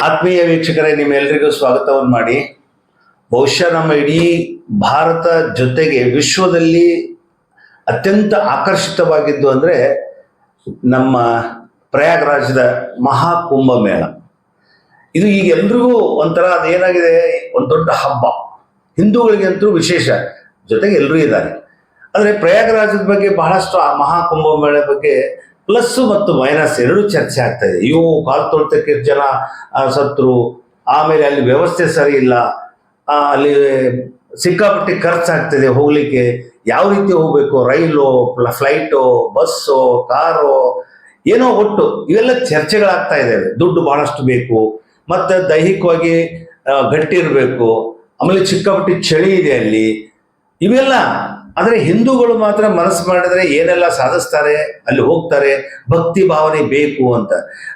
ಆತ್ಮೀಯ ವೀಕ್ಷಕರೇ, ನಿಮ್ಮೆಲ್ಲರಿಗೂ ಸ್ವಾಗತವನ್ನು ಮಾಡಿ. ಬಹುಶಃ ನಮ್ಮ ಇಡೀ ಭಾರತ ಜೊತೆಗೆ ವಿಶ್ವದಲ್ಲಿ ಅತ್ಯಂತ ಆಕರ್ಷಿತವಾಗಿದ್ದು ಅಂದರೆ ನಮ್ಮ ಪ್ರಯಾಗರಾಜದ ಮಹಾಕುಂಭ ಮೇಳ. ಇದು ಈಗ ಎಲ್ರಿಗೂ ಒಂಥರ ಅದೇನಾಗಿದೆ, ಒಂದು ದೊಡ್ಡ ಹಬ್ಬ. ಹಿಂದೂಗಳಿಗಂತೂ ವಿಶೇಷ, ಜೊತೆಗೆ ಎಲ್ಲರೂ ಇದ್ದಾರೆ. ಆದರೆ ಪ್ರಯಾಗರಾಜದ ಬಗ್ಗೆ ಬಹಳಷ್ಟು ಆ ಮಹಾಕುಂಭ ಮೇಳ ಬಗ್ಗೆ ಪ್ಲಸ್ ಮತ್ತು ಮೈನಸ್ ಎರಡೂ ಚರ್ಚೆ ಆಗ್ತಾ ಇದೆ. ಕಾಲು ತೊಳ್ತಕ್ಕೆ ಜನ ಸತ್ರು, ಆಮೇಲೆ ಅಲ್ಲಿ ವ್ಯವಸ್ಥೆ ಸರಿ ಇಲ್ಲ, ಅಲ್ಲಿ ಸಿಕ್ಕಾಪಟ್ಟೆ ಖರ್ಚಾಗ್ತದೆ ಹೋಗ್ಲಿಕ್ಕೆ. ಯಾವ ರೀತಿ ಹೋಗ್ಬೇಕು, ರೈಲು, ಫ್ಲೈಟು, ಬಸ್ಸು, ಕಾರು, ಏನೋ ಒಟ್ಟು ಇವೆಲ್ಲ ಚರ್ಚೆಗಳಾಗ್ತಾ ಇದ್ದಾವೆ. ದುಡ್ಡು ಬಹಳಷ್ಟು ಬೇಕು, ಮತ್ತು ದೈಹಿಕವಾಗಿ ಗಟ್ಟಿ ಇರಬೇಕು, ಆಮೇಲೆ ಸಿಕ್ಕಾಪಟ್ಟೆ ಚಳಿ ಇದೆ ಅಲ್ಲಿ, ಇವೆಲ್ಲ. ಆದರೆ ಹಿಂದೂಗಳು ಮಾತ್ರ ಮನಸ್ಸು ಮಾಡಿದ್ರೆ ಏನೆಲ್ಲ ಸಾಧಿಸ್ತಾರೆ, ಅಲ್ಲಿ ಹೋಗ್ತಾರೆ. ಭಕ್ತಿ ಭಾವನೆ ಬೇಕು ಅಂತ.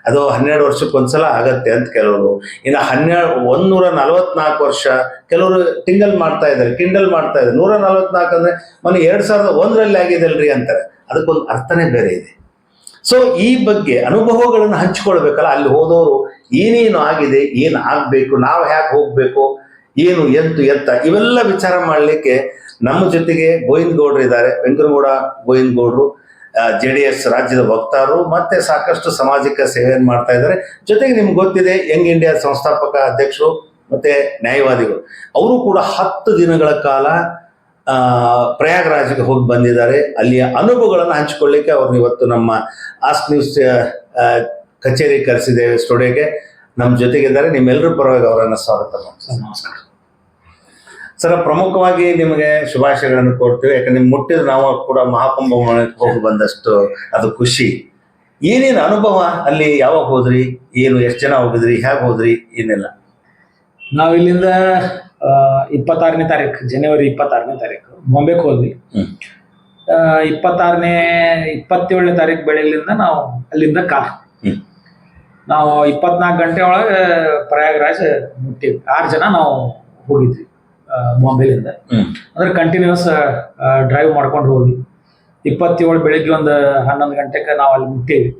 ಅದು 12 ವರ್ಷಕ್ಕೊಂದ್ಸಲ ಆಗತ್ತೆ ಅಂತ ಕೆಲವರು. ಇನ್ನು 144 ವರ್ಷ ಕೆಲವರು ಕಿಂಡಲ್ ಮಾಡ್ತಾ ಇದ್ದಾರೆ. 144 ಅಂದ್ರೆ ಮೊನ್ನೆ 2001ರಲ್ಲಿ ಆಗಿದೆ ಅಲ್ರಿ ಅಂತಾರೆ. ಅದಕ್ಕೊಂದು ಅರ್ಥನೇ ಬೇರೆ ಇದೆ. ಸೊ ಈ ಬಗ್ಗೆ ಅನುಭವಗಳನ್ನು ಹಂಚಿಕೊಳ್ಬೇಕಲ್ಲ. ಅಲ್ಲಿ ಹೋದವರು ಏನೇನು ಆಗಿದೆ, ಏನು ಆಗಬೇಕು, ನಾವು ಹೇಗೆ ಹೋಗ್ಬೇಕು, ಏನು ಎತ್ತ ಇವೆಲ್ಲ ವಿಚಾರ ಮಾಡಲಿಕ್ಕೆ ನಮ್ಮ ಜೊತೆಗೆ ಗೋವಿಂದ ಗೌಡ್ರು ಇದ್ದಾರೆ. ವೆಂಕನಗೌಡ ಗೋವಿಂದ ಗೌಡ್ರು JDS ರಾಜ್ಯದ ವಕ್ತಾರರು, ಮತ್ತೆ ಸಾಕಷ್ಟು ಸಾಮಾಜಿಕ ಸೇವೆಯನ್ನು ಮಾಡ್ತಾ ಇದ್ದಾರೆ. ಜೊತೆಗೆ ನಿಮ್ಗೆ ಗೊತ್ತಿದೆ, ಯಂಗ್ ಇಂಡಿಯಾ ಸಂಸ್ಥಾಪಕ ಅಧ್ಯಕ್ಷರು ಮತ್ತೆ ನ್ಯಾಯವಾದಿಗಳು. ಅವರು ಕೂಡ 10 ದಿನಗಳ ಕಾಲ ಪ್ರಯಾಗರಾಜ್ಗೆ ಹೋಗಿ ಬಂದಿದ್ದಾರೆ. ಅಲ್ಲಿಯ ಅನುಭವಗಳನ್ನು ಹಂಚಿಕೊಳ್ಳಿಕ್ಕೆ ಅವ್ರನ್ನ ಇವತ್ತು ನಮ್ಮ ಆಸ್ಕ್ ನ್ಯೂಸ್ ಕಚೇರಿ ಕರೆಸಿದ್ದೇವೆ, ಸ್ಟುಡಿಯೋಗೆ. ನಮ್ಮ ಜೊತೆಗಿದ್ದಾರೆ. ನಿಮ್ಮೆಲ್ಲರ ಪರವಾಗಿ ಅವರನ್ನು ಸ್ವಾಗತ ಮಾಡ್ತೀನಿ. ನಮಸ್ಕಾರ ಸರ್. ಪ್ರಮುಖವಾಗಿ ನಿಮಗೆ ಶುಭಾಶಯಗಳನ್ನು ಕೊಡ್ತೀವಿ. ಯಾಕಂದ್ರೆ ನಿಮ್ಗೆ ಮುಟ್ಟಿದ್ರೆ ನಾವು ಕೂಡ ಮಹಾಕುಂಭ ಹೋಗಿ ಬಂದಷ್ಟು ಅದು ಖುಷಿ. ಏನೇನು ಅನುಭವ ಅಲ್ಲಿ, ಯಾವಾಗ ಹೋದ್ರಿ, ಏನು, ಎಷ್ಟು ಜನ ಹೋಗಿದ್ರಿ, ಹೇಗೆ ಹೋದ್ರಿ, ಏನೆಲ್ಲ? ನಾವು ಇಲ್ಲಿಂದ 26ನೇ ತಾರೀಕು, ಜನವರಿ 26ನೇ ತಾರೀಕು ಬಾಂಬೆಗೆ ಹೋದ್ವಿ. 27ನೇ ತಾರೀಕು ಬೆಳಗ್ಲಿಂದ ನಾವು ಅಲ್ಲಿಂದ ನಾವು 24 ಗಂಟೆ ಒಳಗೆ ಪ್ರಯಾಗರಾಜ್ ಮುಟ್ಟಿವಿ. 6 ಜನ ನಾವು ಹೋಗಿದ್ವಿ ಬಾಂಬೆಲಿಂದ. ಅಂದ್ರೆ ಕಂಟಿನ್ಯೂಸ್ ಡ್ರೈವ್ ಮಾಡ್ಕೊಂಡು ಹೋಗಿ 27 ಬೆಳಿಗ್ಗೆ ಒಂದು 11 ಗಂಟೆಗೆ ನಾವು ಅಲ್ಲಿ ಮುಟ್ಟೇವಿ.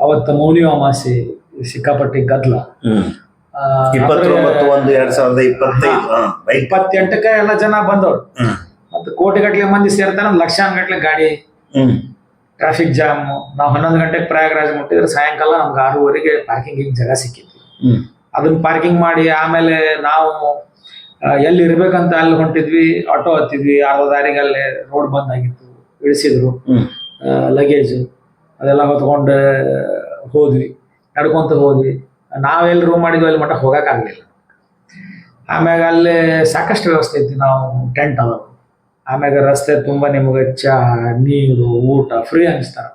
ಅವತ್ತು ಮೌನಿ ಅಮಾವಾಸ್ಯೆ, ಸಿಕ್ಕಾಪಟ್ಟಿ ಗದ್ದಲ. 28ಕ್ಕೆ ಎಲ್ಲ ಜನ ಬಂದವ್ರು. ಮತ್ತೆ ಕೋಟಿಗಟ್ಲೆ ಮಂದಿ ಸೇರ್ತಾರ, ಲಕ್ಷಾನುಗಟ್ಲೆ ಗಾಡಿ, ಟ್ರಾಫಿಕ್ ಜಾಮ್. ನಾವು 11 ಗಂಟೆಗೆ ಪ್ರಯಾಗರಾಜ್ ಮುಟ್ಟಿದ್ರೆ ಸಾಯಂಕಾಲ ನಮ್ಗೆ 6:30ಗೆ ಪಾರ್ಕಿಂಗ್ ಜಾಗ ಸಿಕ್ಕಿತ್ತು. ಅದನ್ನ ಪಾರ್ಕಿಂಗ್ ಮಾಡಿ ಆಮೇಲೆ ನಾವು ಎಲ್ಲಿ ಇರ್ಬೇಕಂತ ಅಲ್ಲಿ ಹೊಂಟಿದ್ವಿ. ಆಟೋ ಹತ್ತಿದ್ವಿ. ಅರ್ಧ ದಾರಿಗೆ ಅಲ್ಲಿ ರೋಡ್ ಬಂದ್ ಆಗಿತ್ತು, ಇಳಿಸಿದ್ರು. ಲಗೇಜ್ ಅದೆಲ್ಲ ಹೊತ್ಕೊಂಡು ಹೋದ್ವಿ, ನಡ್ಕೊಂತ ಹೋದ್ವಿ. ನಾವೆಲ್ಲಿ ರೂಮ್ ಮಾಡಿದ್ವಿ ಅಲ್ಲಿ ಮಟ್ಟ ಹೋಗಕ್ಕಾಗಲಿಲ್ಲ. ಆಮ್ಯಾಗ ಅಲ್ಲಿ ಸಾಕಷ್ಟು ವ್ಯವಸ್ಥೆ ಐತಿ. ನಾವು ಟೆಂಟ್ ಅದಾವ. ಆಮ್ಯಾಗ ರಸ್ತೆ ತುಂಬ ನಿಮ್ಗೆ ಚಾ, ನೀರು, ಊಟ ಫ್ರೀ ಅನಿಸ್ತಾರ.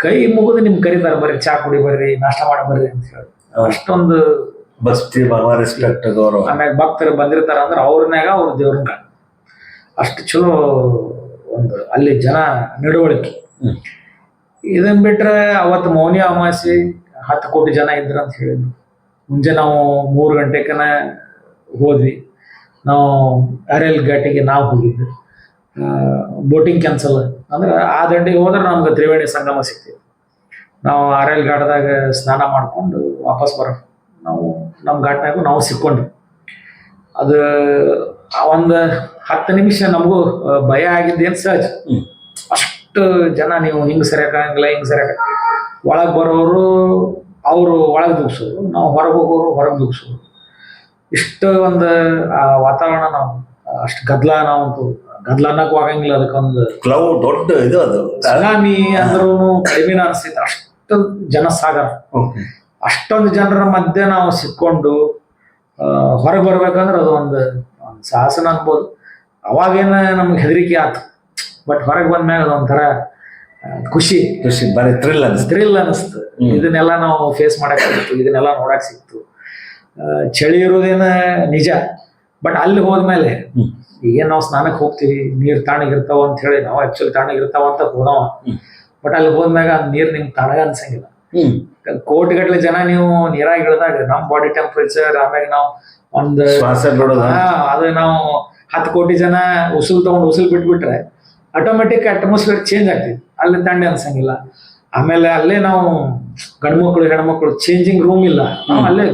ಕೈ ಮುಗಿದು ನಿಮ್ಗೆ ಕರೀತಾರ, ಬರ್ರಿ ಚಾ ಕುಡಿ ಬರ್ರಿ, ನಾಷ್ಟ ಮಾಡಿ ಬರ್ರಿ ಅಂತ ಹೇಳಿ. ಅಷ್ಟೊಂದು ಭಕ್ತಿ ಭಾವ, ರೆಸ್ಪೆಕ್ಟ್, ಗೌರವ. ಆಮ್ಯಾಗ ಭಕ್ತರು ಬಂದಿರ್ತಾರ ಅಂದ್ರೆ ಅವ್ರನ್ಯಾಗ ಅವ್ರ ದೇವ್ರನ್ನ ಅಷ್ಟು ಚಲೋ ಒಂದು ಅಲ್ಲಿ ಜನ ನಡವಳಿಕೆ. ಇದನ್ ಬಿಟ್ರೆ ಅವತ್ತು ಮೌನಿ ಅಮಾವಾಸ್ಯೆ 10 ಕೋಟಿ ಜನ ಇದ್ರು ಅಂತ ಹೇಳಿದ್ರು. ಮುಂಜಾನೆ ನಾವು 3 ಗಂಟೆಕನ ಹೋದ್ವಿ. ನಾವು ಅರೇಲ್ ಘಾಟಿಗೆ ನಾವು ಹೋಗಿದ್ವಿ. ಬೋಟಿಂಗ್ ಕ್ಯಾನ್ಸಲ್ ಅಂದ್ರೆ ಆ ದಂಡಿಗೆ ಹೋದ್ರೆ ನಮ್ಗೆ ತ್ರಿವೇಣಿ ಸಂಗಮ ಸಿಗ್ತೀವಿ. ನಾವು ಅರೇಲ್ ಘಾಟದಾಗ ಸ್ನಾನ ಮಾಡ್ಕೊಂಡು ವಾಪಸ್ ನಾವು ನಮ್ಮ ಘಾಟ್ನಾಗೂ ನಾವು ಸಿಕ್ಕೊಂಡ್ವಿ. ಅದು ಒಂದು 10 ನಿಮಿಷ ನಮಗೂ ಭಯ ಆಗಿದ್ದೇನು ಸಹಜ. ಅಷ್ಟು ಜನ, ನೀವು ಹಿಂಗೆ ಸರಿಯಾಗಂಗಿಲ್ಲ, ಹಿಂಗೆ ಸರಿಯಾಗ. ಒಳಗೆ ಬರೋರು ಅವರು ಒಳಗೆ ದುಗ್ಸೋರು, ನಾವು ಹೊರಗೆ ಹೋಗೋರು ಹೊರಗೆ ದುಗ್ಸೋರು. ಇಷ್ಟು ಒಂದು ಆ ವಾತಾವರಣ. ನಾವು ಅಷ್ಟು ಗದ್ದಲ, ನಾವಂತೂ ಗದ್ದಲ ಅನ್ನಕ್ಕೂ ಆಗಂಗಿಲ್ಲ. ಅದಕ್ಕೊಂದು ಕ್ಲೌಡ್ ದೊಡ್ಡ ಇದು, ಅದು ಸುನಾಮಿ ಅಂದ್ರೂ ಕಡಿಮೆನ ಅನಿಸ್ತೈತೆ. ಅಷ್ಟು ಜನಸಾಗರ. ಅಷ್ಟೊಂದು ಜನರ ಮಧ್ಯೆ ನಾವು ಸಿಕ್ಕೊಂಡು ಹೊರಗೆ ಬರ್ಬೇಕಂದ್ರೆ ಅದು ಒಂದು ಸಾಹಸನ ಅನ್ಬೋದು. ಅವಾಗೇನ ನಮ್ಗೆ ಹೆದರಿಕೆ ಆಯ್ತು, ಬಟ್ ಹೊರಗೆ ಬಂದ್ಮ್ಯಾಗ ಅದೊಂಥರ ಖುಷಿ ಬರೀ ಥ್ರಿಲ್ ಅನಿಸ್ತು. ಇದನ್ನೆಲ್ಲ ನಾವು ಫೇಸ್ ಮಾಡಕ್ ಸಿಕ್ತು, ಇದನ್ನೆಲ್ಲ ನೋಡಕ್ ಸಿಕ್ತು. ಚಳಿ ಇರೋದೇನ ನಿಜ, ಬಟ್ ಅಲ್ಲಿ ಹೋದ್ಮೇಲೆ ಈಗೇನು ನಾವು ಸ್ನಾನಕ್ಕೆ ಹೋಗ್ತೀವಿ, ನೀರು ತಣ್ಣಗಿರ್ತಾವ ಅಂತ ಹೇಳಿ ನಾವು ಆಕ್ಚುಲಿ ತಣ್ಣಗಿರ್ತಾವ ಅಂತ ಹೋದವ. ಬಟ್ ಅಲ್ಲಿ ಹೋದ್ಮ್ಯಾಗ ನೀರು ನಿಮ್ಗೆ ತಣ್ಣಗ ಅನ್ಸಂಗಿಲ್ಲ. ಕೋಟಿಗಟ್ಲೆ ಜನ ನೀವು ನೀರಾಗಿ ಇಳಿದಾಗ ನಮ್ಮ ಬಾಡಿ ಟೆಂಪರೇಚರ್, ಆಮ್ಯಾಗ ನಾವು ಒಂದು ಅದು ನಾವು 10 ಕೋಟಿ ಜನ ಉಸಿರು ಬಿಟ್ಬಿಟ್ರೆ ಆಟೋಮೆಟಿಕ್ ಅಟ್ಮಾಸ್ಫಿಯರ್ ಚೇಂಜ್ ಆಗ್ತೈತಿ. ಅಲ್ಲಿ ತಣ್ಣೆ ಅನ್ಸಂಗಿಲ್ಲ. ಆಮೇಲೆ ಅಲ್ಲೇ ನಾವು ಗಂಡು ಮಕ್ಕಳು ಹೆಣ್ಮಕ್ಳು ಚೇಂಜಿಂಗ್ ರೂಮ್ ಇಲ್ಲ, ನಾವು ಅಲ್ಲೇ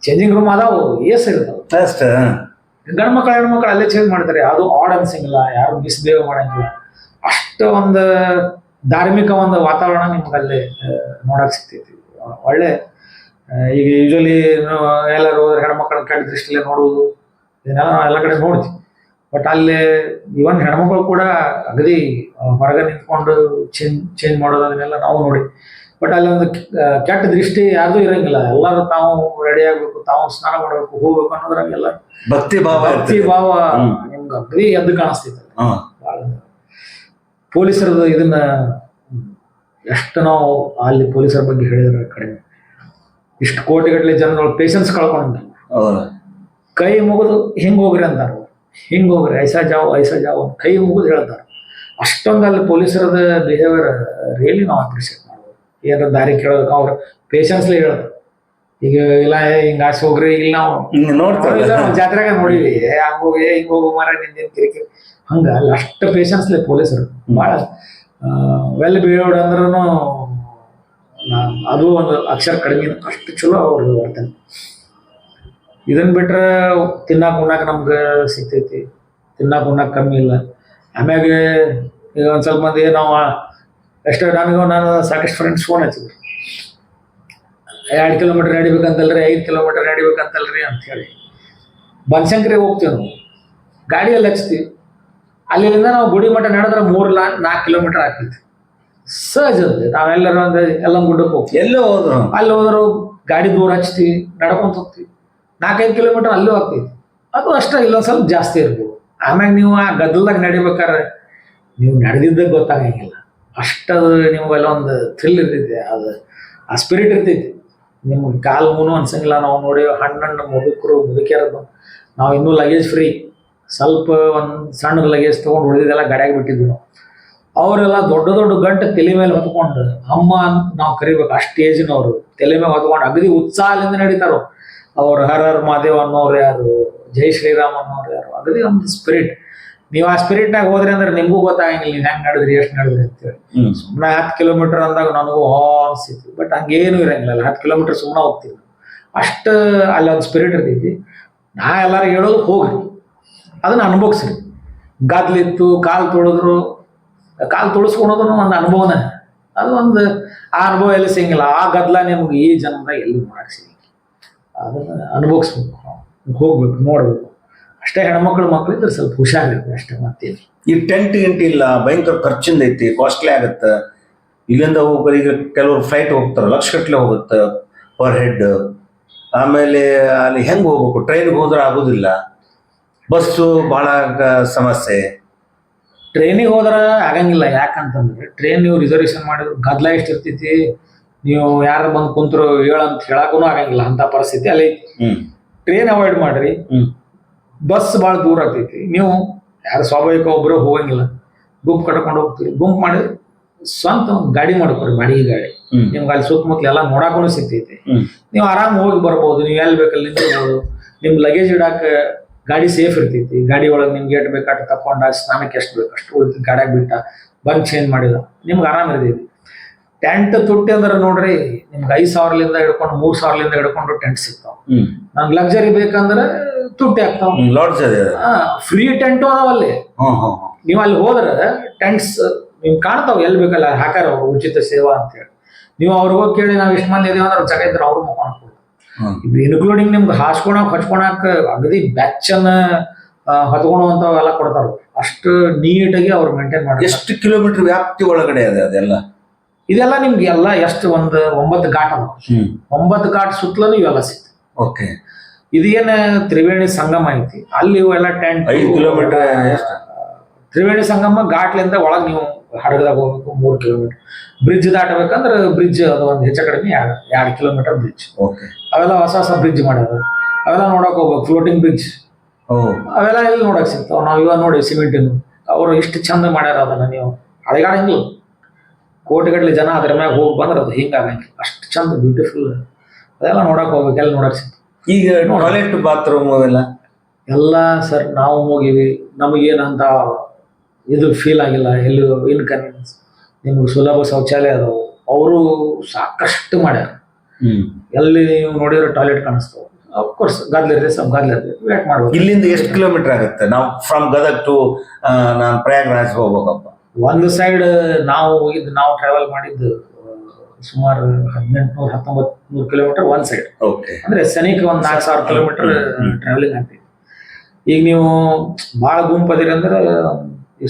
ಚೇಂಜಿಂಗ್ ರೂಮ್ ಅದಾವು, ಏಸ್ ಇರ್ತಾವ. ಅಷ್ಟ ಗಂಡು ಮಕ್ಕಳು ಹೆಣ್ಮಕ್ಳು ಅಲ್ಲೇ ಚೇಂಜ್ ಮಾಡ್ತಾರೆ, ಅದು ಆಡ್ ಅನ್ಸಂಗಿಲ್ಲ, ಯಾರು ಮಿಸ್ಬಿಹೇವ್ ಮಾಡಂಗಿಲ್ಲ. ಅಷ್ಟು ಒಂದು ಧಾರ್ಮಿಕ ಒಂದು ವಾತಾವರಣ ನಿಮ್ಗೆ ಅಲ್ಲಿ ನೋಡಕ್ ಸಿಗ್ತೈತಿ. ಒಳ್ಳೆ ಈಗ ಯೂಶಲಿ ಎಲ್ಲರೂ ಹೋದ್ರೆ ಹೆಣ್ಮಕ್ಳನ್ನ ಕೆಟ್ಟ ದೃಷ್ಟಿಲೇ ನೋಡುವುದು ಇದನ್ನೆಲ್ಲ ನಾವು ಎಲ್ಲ ಕಡೆ ನೋಡ್ತೀವಿ. ಬಟ್ ಅಲ್ಲಿ ಇವನ್ ಹೆಣ್ಮಕ್ಳು ಕೂಡ ಅಗದಿ ಹೊರಗೆ ನಿಂತ್ಕೊಂಡು ಚೇಂಜ್ ಮಾಡೋದು ಅದನ್ನೆಲ್ಲ ನಾವು ನೋಡಿ. ಬಟ್ ಅಲ್ಲಿ ಒಂದು ಕೆಟ್ಟ ದೃಷ್ಟಿ ಯಾರ್ದು ಇರಂಗಿಲ್ಲ, ಎಲ್ಲರೂ ತಾವು ರೆಡಿ ಆಗ್ಬೇಕು, ತಾವು ಸ್ನಾನ ಮಾಡ್ಬೇಕು, ಹೋಗ್ಬೇಕು ಅನ್ನೋದ್ರಾಗೆಲ್ಲ ಭಕ್ತಿ ಭಾವ ನಿಮ್ಗೆ ಅಗದಿ ಎದ್ದು ಕಾಣಿಸ್ತೈತೆ. ಭಾಳ ಪೊಲೀಸರದು ಇದನ್ನ ಎಷ್ಟು ನಾವು ಅಲ್ಲಿ ಪೊಲೀಸರ ಬಗ್ಗೆ ಹೇಳಿದ್ರೆ ಕಡಿಮೆ. ಇಷ್ಟು ಕೋಟಿಗಟ್ಟಲೆ ಜನಗಳು ಪೇಷನ್ಸ್ ಕಳ್ಕೊಂಡ ಕೈ ಮುಗಿದು ಹಿಂಗ್ ಹೋಗ್ರಿ ಅಂತಾರ, ಹಿಂಗ್ ಹೋಗ್ರಿ ಐಸಾ ಜಾವ್ ಕೈ ಮುಗಿದು ಹೇಳ್ತಾರ. ಅಷ್ಟೊಂದು ಅಲ್ಲಿ ಪೊಲೀಸರದ ಬಿಹೇವಿಯರ್ ರಿಯಲಿ ನಾವು ಅಪ್ರಿಷಿಯೇಟ್ ಮಾಡ್ಬೋದು. ಏನಾರ ದಾರಿ ಕೇಳೋದಕ್ಕೆ ಅವ್ರ ಪೇಷನ್ಸ್ಲೇ ಹೇಳೋದು. ಈಗ ಇಲ್ಲ ಹಿಂಗ ಆಸೆ ಹೋಗ್ರಿ, ಇಲ್ಲಿ ನಾವು ಜಾತ್ರೆಗೆ ನೋಡಿವಿ, ಹಂಗ ಹೋಗಿ ಹಿಂಗ ಹೋಗೋ ಮಾರ ನಿಂದೇನು ಕಿರಿಕಿರಿ ಹಂಗ ಅಲ್ಲಿ ಅಷ್ಟು ಪೇಷನ್ಸ್ಲೇ ಪೊಲೀಸರು ಭಾಳ ವೆಲ್ ಬಿಹೇವ್ಡ್ ಅಂದ್ರೂ ಅದು ಒಂದು ಅಕ್ಷರ ಕಡಿಮೆ, ಅಷ್ಟು ಚಲೋ ಅವ್ರದ್ದು ವರ್ತನೆ. ಇದನ್ನ ಬಿಟ್ರೆ ತಿನ್ನಾಕ ಉಣ್ಣಾಕ ನಮ್ಗೆ ಸಿಗ್ತೈತಿ, ತಿನ್ನಾಕ ಉಣ್ಣಾಕ ಕಮ್ಮಿ ಇಲ್ಲ. ಆಮ್ಯಾಗ ಈಗ ಒಂದು ಸ್ವಲ್ಪ ಮಂದಿ ನಾವು ಎಷ್ಟೋ ನಾನು ಸಾಕಷ್ಟು ಫ್ರೆಂಡ್ಸ್ ಫೋನ್ ಹಚ್ಚಿದ್ರು, 2 ಕಿಲೋಮೀಟರ್ ನಡಿಬೇಕಂತಲ್ರಿ, 5 ಕಿಲೋಮೀಟರ್ ನಡಿಬೇಕಂತಲ್ರಿ ಅಂತ ಹೇಳಿ ಬನಶಂಕರಿಗೆ ಹೋಗ್ತೀವಿ ನಾವು, ಗಾಡಿಯಲ್ಲಿ ಹಚ್ತೀವಿ. ಅಲ್ಲಿಂದ ನಾವು ಗುಡಿ ಮಠ ನಡೆದ್ರೆ 3-4 ಕಿಲೋಮೀಟರ್ ಆಗ್ತೈತಿ. ಸಹಜ ಅದೇ ನಾವೆಲ್ಲರೂ ಅಂದ್ರೆ ಎಲ್ಲ ಗುಡ್ಡಕ್ಕೆ ಹೋಗ್ತೀವಿ, ಎಲ್ಲೋ ಹೋದ್ರು ಅಲ್ಲಿ ಹೋದ್ರು ಗಾಡಿ ದೂರ ಹಚ್ತೀವಿ, ನಡ್ಕೊಂತ ಹೋಗ್ತೀವಿ, 4-5 ಕಿಲೋಮೀಟರ್ ಅಲ್ಲೂ ಆಗ್ತೈತಿ. ಅದು ಅಷ್ಟೇ, ಇಲ್ಲೊಂದು ಸ್ವಲ್ಪ ಜಾಸ್ತಿ ಇರ್ಬೋದು. ಆಮ್ಯಾಗ ನೀವು ಆ ಗದ್ದಲ್ದಾಗ ನಡಿಬೇಕಾದ್ರೆ ನೀವು ನಡೆದಿದ್ದಾಗ ಗೊತ್ತಾಗಂಗಿಲ್ಲ, ಅಷ್ಟದು ನಿಮ್ಗೆಲ್ಲ ಒಂದು ಥ್ರಿಲ್ ಇರ್ತೈತಿ, ಅದು ಆ ಸ್ಪಿರಿಟ್ ಇರ್ತೈತಿ. ನಿಮ್ಗೆ ಕಾಲು ಮೂನು ಅನ್ಸಂಗಿಲ್ಲ. ನಾವು ನೋಡಿ ಹಣ್ಣು ಮುದುಕಿಯರದು ನಾವು ಇನ್ನೂ ಲಗೇಜ್ ಫ್ರೀ, ಸ್ವಲ್ಪ ಒಂದು ಸಣ್ಣ ಲಗೇಜ್ ತೊಗೊಂಡು ಉಳಿದಿದ್ದೆಲ್ಲ ಗಾಡಿಯಾಗಿ ಬಿಟ್ಟಿದ್ವಿ ನಾವು. ಅವರೆಲ್ಲ ದೊಡ್ಡ ದೊಡ್ಡ ಗಂಟೆ ತಲೆ ಮೇಲೆ ಹೊತ್ಕೊಂಡು ಅಮ್ಮ ಅಂತ ನಾವು ಕರಿಬೇಕು, ಅಷ್ಟು ಏಜಿನವರು ತಲೆ ಮೇಲೆ ಹೊತ್ಕೊಂಡು ಅಗದಿ ಉತ್ಸಾಹದಿಂದ ನಡೀತಾರೋ. ಅವ್ರು ಹರ ಮಹಾದೇವ್ ಅನ್ನೋರು ಯಾರು, ಜೈ ಶ್ರೀರಾಮ್ ಅನ್ನೋರು ಯಾರು, ಅಗದಿ ಒಂದು ಸ್ಪಿರಿಟ್. ನೀವು ಆ ಸ್ಪಿರಿಟ್ನಾಗ ಹೋದ್ರಿ ಅಂದ್ರೆ ನಿಮಗೂ ಗೊತ್ತಾಗಂಗಿಲ್ಲ ನೀವು ಹೆಂಗೆ ನಡೆದ್ರಿ, ಎಷ್ಟು ನಡೆದ್ರಿ ಅಂತೇಳಿ. ಸುಮ್ಮನೆ 10 ಕಿಲೋಮೀಟರ್ ಅಂದಾಗ ನನಗೂ ಅನ್ಸಿತ್ತು, ಬಟ್ ಹಂಗೇನು ಇರಂಗಿಲ್ಲ. 10 ಕಿಲೋಮೀಟರ್ ಸುಮ್ಮನೆ ಹೋಗ್ತೀವಿ, ಅಷ್ಟು ಅಲ್ಲಿ ಒಂದು ಸ್ಪಿರಿಟ್ ಇರ್ತೈತಿ. ನಾ ಎಲ್ಲರೂ ಹೇಳೋದು ಹೋಗ್ರಿ, ಅದನ್ನ ಅನುಭವಿಸ್ರಿ. ಗದ್ಲಿತ್ತು, ಕಾಲು ತುಳಿಸ್ಕೊಳೋದು ಒಂದು ಅನುಭವನೇ. ಅದು ಒಂದು ಆ ಅನುಭವ ಎಲ್ಲಿ ಸಿಗಂಗಿಲ್ಲ. ಆ ಗದ್ಲ ನಿಮ್ಗೆ ಈ ಜನ್ಮದಾಗ ಎಲ್ಲಿ ಮಾಡಕ್ ಸಿಗಂಗಿಲ್ಲ. ಅದನ್ನ ಅನುಭವಿಸ್ಬೇಕು, ಹೋಗ್ಬೇಕು, ನೋಡ್ಬೇಕು ಅಷ್ಟೇ. ಹೆಣ್ಮಕ್ಳು ಮಕ್ಳಿದ್ರೆ ಸ್ವಲ್ಪ ಹುಷಾರಿರ್ಬೇಕು ಅಷ್ಟೇ, ಮತ್ತೇನು. ಈ ಟೆಂಟ್ ಇಲ್ಲ, ಭಯಂಕರ ಖರ್ಚಿಂದ ಐತಿ, ಕಾಸ್ಟ್ಲಿ ಆಗತ್ತೆ. ಇಲ್ಲಿಂದ ಹೋಗ್ತಾರೆ, ಈಗ ಕೆಲವರು ಫ್ಲೈಟ್ ಹೋಗ್ತಾರೆ, ಲಕ್ಷಗಟ್ಟಲೆ ಹೋಗುತ್ತೆ ಪರ್ ಹೆಡ್. ಆಮೇಲೆ ಅಲ್ಲಿ ಹೆಂಗೆ ಹೋಗ್ಬೇಕು, ಟ್ರೈನ್ಗೆ ಹೋದ್ರೆ ಆಗೋದಿಲ್ಲ, ಬಸ್ಸು ಭಾಳ ಸಮಸ್ಯೆ. ಟ್ರೈನಿಗೆ ಹೋದ್ರೆ ಆಗಂಗಿಲ್ಲ. ಯಾಕಂತಂದ್ರೆ ಟ್ರೈನ್ ನೀವು ರಿಸರ್ವೇಶನ್ ಮಾಡಿದ್ರು ಗದ್ಲ ಎಷ್ಟು ಇರ್ತೈತಿ, ನೀವು ಯಾರು ಬಂದು ಕುಂತರು ಹೇಳಂತ ಹೇಳಕ್ಕೂ ಆಗಂಗಿಲ್ಲ, ಅಂತ ಪರಿಸ್ಥಿತಿ ಅಲ್ಲಿ. ಟ್ರೈನ್ ಅವಾಯ್ಡ್ ಮಾಡ್ರಿ. ಬಸ್ ಭಾಳ ದೂರ ಆಗ್ತೈತಿ, ನೀವು ಯಾರು ಸ್ವಾಭಾವಿಕ ಒಬ್ಬರು ಹೋಗಂಗಿಲ್ಲ, ಗುಂಪು ಕಟ್ಕೊಂಡು ಹೋಗ್ತೀರಿ. ಗುಂಪು ಮಾಡಿ ಸ್ವಂತ ಗಾಡಿ ಮಾಡ್ಕೊರಿ, ಬಾಡಿಗೆ ಗಾಡಿ. ನಿಮ್ಗೆ ಅಲ್ಲಿ ಸುತ್ತಮುತ್ತಲ ಎಲ್ಲ ನೋಡಕ್ಕೂ ಸಿಗ್ತೈತಿ, ನೀವು ಆರಾಮ್ ಹೋಗಿ ಬರ್ಬೋದು. ನೀವು ಎಲ್ಲಿ ಬೇಕಲ್ಲಿ ನಿಂತಿರ್ಬೋದು. ನಿಮ್ ಲಗೇಜ್ ಇಡಾಕ ಗಾಡಿ ಸೇಫ್ ಇರ್ತೈತಿ. ಗಾಡಿ ಒಳಗೆ ನಿಮ್ಗೆ ಎಷ್ಟು ಬೇಕಾಟ ತಕೊಂಡ, ಸ್ನಾನಕ್ಕೆ ಎಷ್ಟು ಬೇಕು ಅಷ್ಟು ಉಳಿದ ಗಾಡಿಯಾಗ ಬಿಟ್ಟ ಬಂದ್ ಚೇಂಜ್ ಮಾಡಿದ ನಿಮ್ಗೆ ಆರಾಮ್ ಇರ್ತೈತಿ. ಟೆಂಟ್ ತುಟ್ಟಿ ಅಂದ್ರೆ ನೋಡ್ರಿ, ನಿಮ್ಗೆ 5,000ಲಿಂದ ಹಿಡ್ಕೊಂಡು 3,000ಲಿಂದ ಹಿಡ್ಕೊಂಡು ಟೆಂಟ್ ಸಿಗ್ತಾವ. ನಂಗೆ ಲಕ್ಸರಿ ಬೇಕಂದ್ರೆ ತುಟ್ಟಿ ಆಗ್ತಾವ. ಫ್ರೀ ಟೆಂಟು ಅದಾವಲ್ಲಿ. ನೀವು ಅಲ್ಲಿ ಹೋದ್ರೆ ಟೆಂಟ್ಸ್ ನಿಮ್ಗೆ ಕಾಣ್ತಾವ, ಎಲ್ಲಿ ಬೇಕಲ್ಲ ಹಾಕಾರ ಅವ್ರು, ಉಚಿತ ಸೇವಾ ಅಂತ ಹೇಳಿ. ನೀವು ಅವ್ರಿಗೆ ಹೋಗಿ ಕೇಳಿ ನಾವು ಇಷ್ಟು ಮಂದಿ ಇದೀವಿ ಅಂದ್ರೆ ಅವ್ರು ಜಾಗ ಇದ್ರೆ ಅವ್ರು ಮುಖ ಇನ್ಕ್ಲೂಡಿಂಗ್ ನಿಮ್ಗೆ ಹಚ್ಕೊಳಕ್ ಅಗದಿ ಬೆಚ್ಚನ್ನ ಹೊತ್ಕೊಳ್ಳುವಂಥವೆಲ್ಲ ಕೊಡ್ತಾರ. ಅಷ್ಟು ನೀಟಾಗಿ ಅವ್ರು ಮೇಂಟೈನ್ ಮಾಡ್ತಾರೆ. ಎಷ್ಟು ಕಿಲೋಮೀಟರ್ ವ್ಯಾಪ್ತಿ ಒಳಗಡೆ ಅದ ಅದೆಲ್ಲ? ಇದೆಲ್ಲ ನಿಮ್ಗೆ ಎಲ್ಲ ಎಷ್ಟು ಒಂದು 9 ಘಾಟ್ ಅದ. 9 ಘಾಟ್ ಸುತ್ತಲೂ ಇವೆಲ್ಲ ಸಿಗ್ತದೆ. ಓಕೆ. ಇದೇನ ತ್ರಿವೇಣಿ ಸಂಗಮ ಐತಿ, ಅಲ್ಲಿ ಇವೆಲ್ಲ ಟೆಂಟ್. 5 ಕಿಲೋಮೀಟರ್ ತ್ರಿವೇಣಿ ಸಂಗಮ ಘಾಟ್ಲಿಂದ ಒಳಗೆ ನೀವು ಹಡಗದಾಗ ಹೋಗ್ಬೇಕು 3 ಕಿಲೋಮೀಟರ್. ಬ್ರಿಡ್ಜ್ ದಾಟಬೇಕಂದ್ರೆ ಬ್ರಿಡ್ಜ್ ಅದು ಒಂದು ಹೆಚ್ಚು ಕಡಿಮೆ 2 ಕಿಲೋಮೀಟರ್ ಬ್ರಿಡ್ಜ್. ಅವೆಲ್ಲ ಹೊಸ ಬ್ರಿಡ್ಜ್ ಮಾಡ್ಯಾರ, ಅವೆಲ್ಲ ನೋಡಕ್ ಹೋಗ್ಬೇಕು. ಫ್ಲೋಟಿಂಗ್ ಬ್ರಿಡ್ಜ್ ಅವೆಲ್ಲ ಎಲ್ಲಿ ನೋಡಕ್ ಸಿಗ್ತಾವ? ನಾವು ಇವಾಗ ನೋಡಿ ಸಿಮೆಂಟಿನ ಅವ್ರು ಇಷ್ಟು ಚಂದ ಮಾಡ್ಯಾರ, ಅದನ್ನ ನೀವು ಅಳಗಾಡಂಗಿಲ್ಲ. ಕೋಟಿಗಟ್ಟಲೆ ಜನ ಅದ್ರ ಮ್ಯಾಗ ಹೋಗಿ ಬಂದ್ರೆ ಅದು ಹಿಂಗಾಗಂಗಿಲ್ಲ, ಅಷ್ಟು ಚಂದ ಬ್ಯೂಟಿಫುಲ್. ಅದೆಲ್ಲ ನೋಡಕ್ ಹೋಗ್ಬೇಕು, ಎಲ್ಲ ನೋಡಕ್ ಸಿಗ್ತದೆ. ಈಗ ಟಾಯ್ಲೆಟ್ ಬಾತ್ರೂಮ್ ಅವೆಲ್ಲ ಎಲ್ಲ ಸರ್ ನಾವು ಹೋಗಿವಿ, ನಮಗೇನಂತ ಇದು ಫೀಲ್ ಆಗಿಲ್ಲ. ಎಲ್ಲಿ ಇನ್ಕನ್ವೀನಿಯನ್ಸ್. ನಿಮ್ಗೆ ಸುಲಭ ಶೌಚಾಲಯ ಅದಾವು, ಅವರು ಸಾಕಷ್ಟು ಮಾಡ್ಯಾರ. ಹ್ಮ್. ಎಲ್ಲಿ ನೀವು ನೋಡಿದ್ರೆ ಟಾಯ್ಲೆಟ್ ಕಾಣಿಸ್ತಾವ. ಅಫ್ಕೋರ್ಸ್ ಗದ್ಲಿರ್ರಿ ಸ್ವಲ್ಪ ಗದ್ಲಿರ್ರಿ ವೇಟ್ ಮಾಡ್ಬೇಕು. ಇಲ್ಲಿಂದ ಎಷ್ಟು ಕಿಲೋಮೀಟರ್ ಆಗುತ್ತೆ? ನಾವು ಫ್ರಮ್ ಗದಗ್ ಟು ನಾನು ಪ್ರಯಾಗ್ರಾಜ್ ಹೋಗ್ಬೇಕಪ್ಪ. ಒಂದು ಸೈಡ್ ನಾವು ಹೋಗಿದ್ದು, ನಾವು ಟ್ರಾವೆಲ್ ಮಾಡಿದ್ದು ಸುಮಾರು 1800-1900 ಕಿಲೋಮೀಟರ್ ಒಂದ್ ಸೈಡ್. ಓಕೆ. ಅಂದ್ರೆ ಸನಿಕ್ ಒಂದ್ 4000 ಕಿಲೋಮೀಟರ್ ಟ್ರಾವೆಲಿಂಗ್ ಆಗ್ತೈತಿ. ಈಗ ನೀವು ಭಾಳ ಗುಂಪದಿರಿ ಅಂದ್ರೆ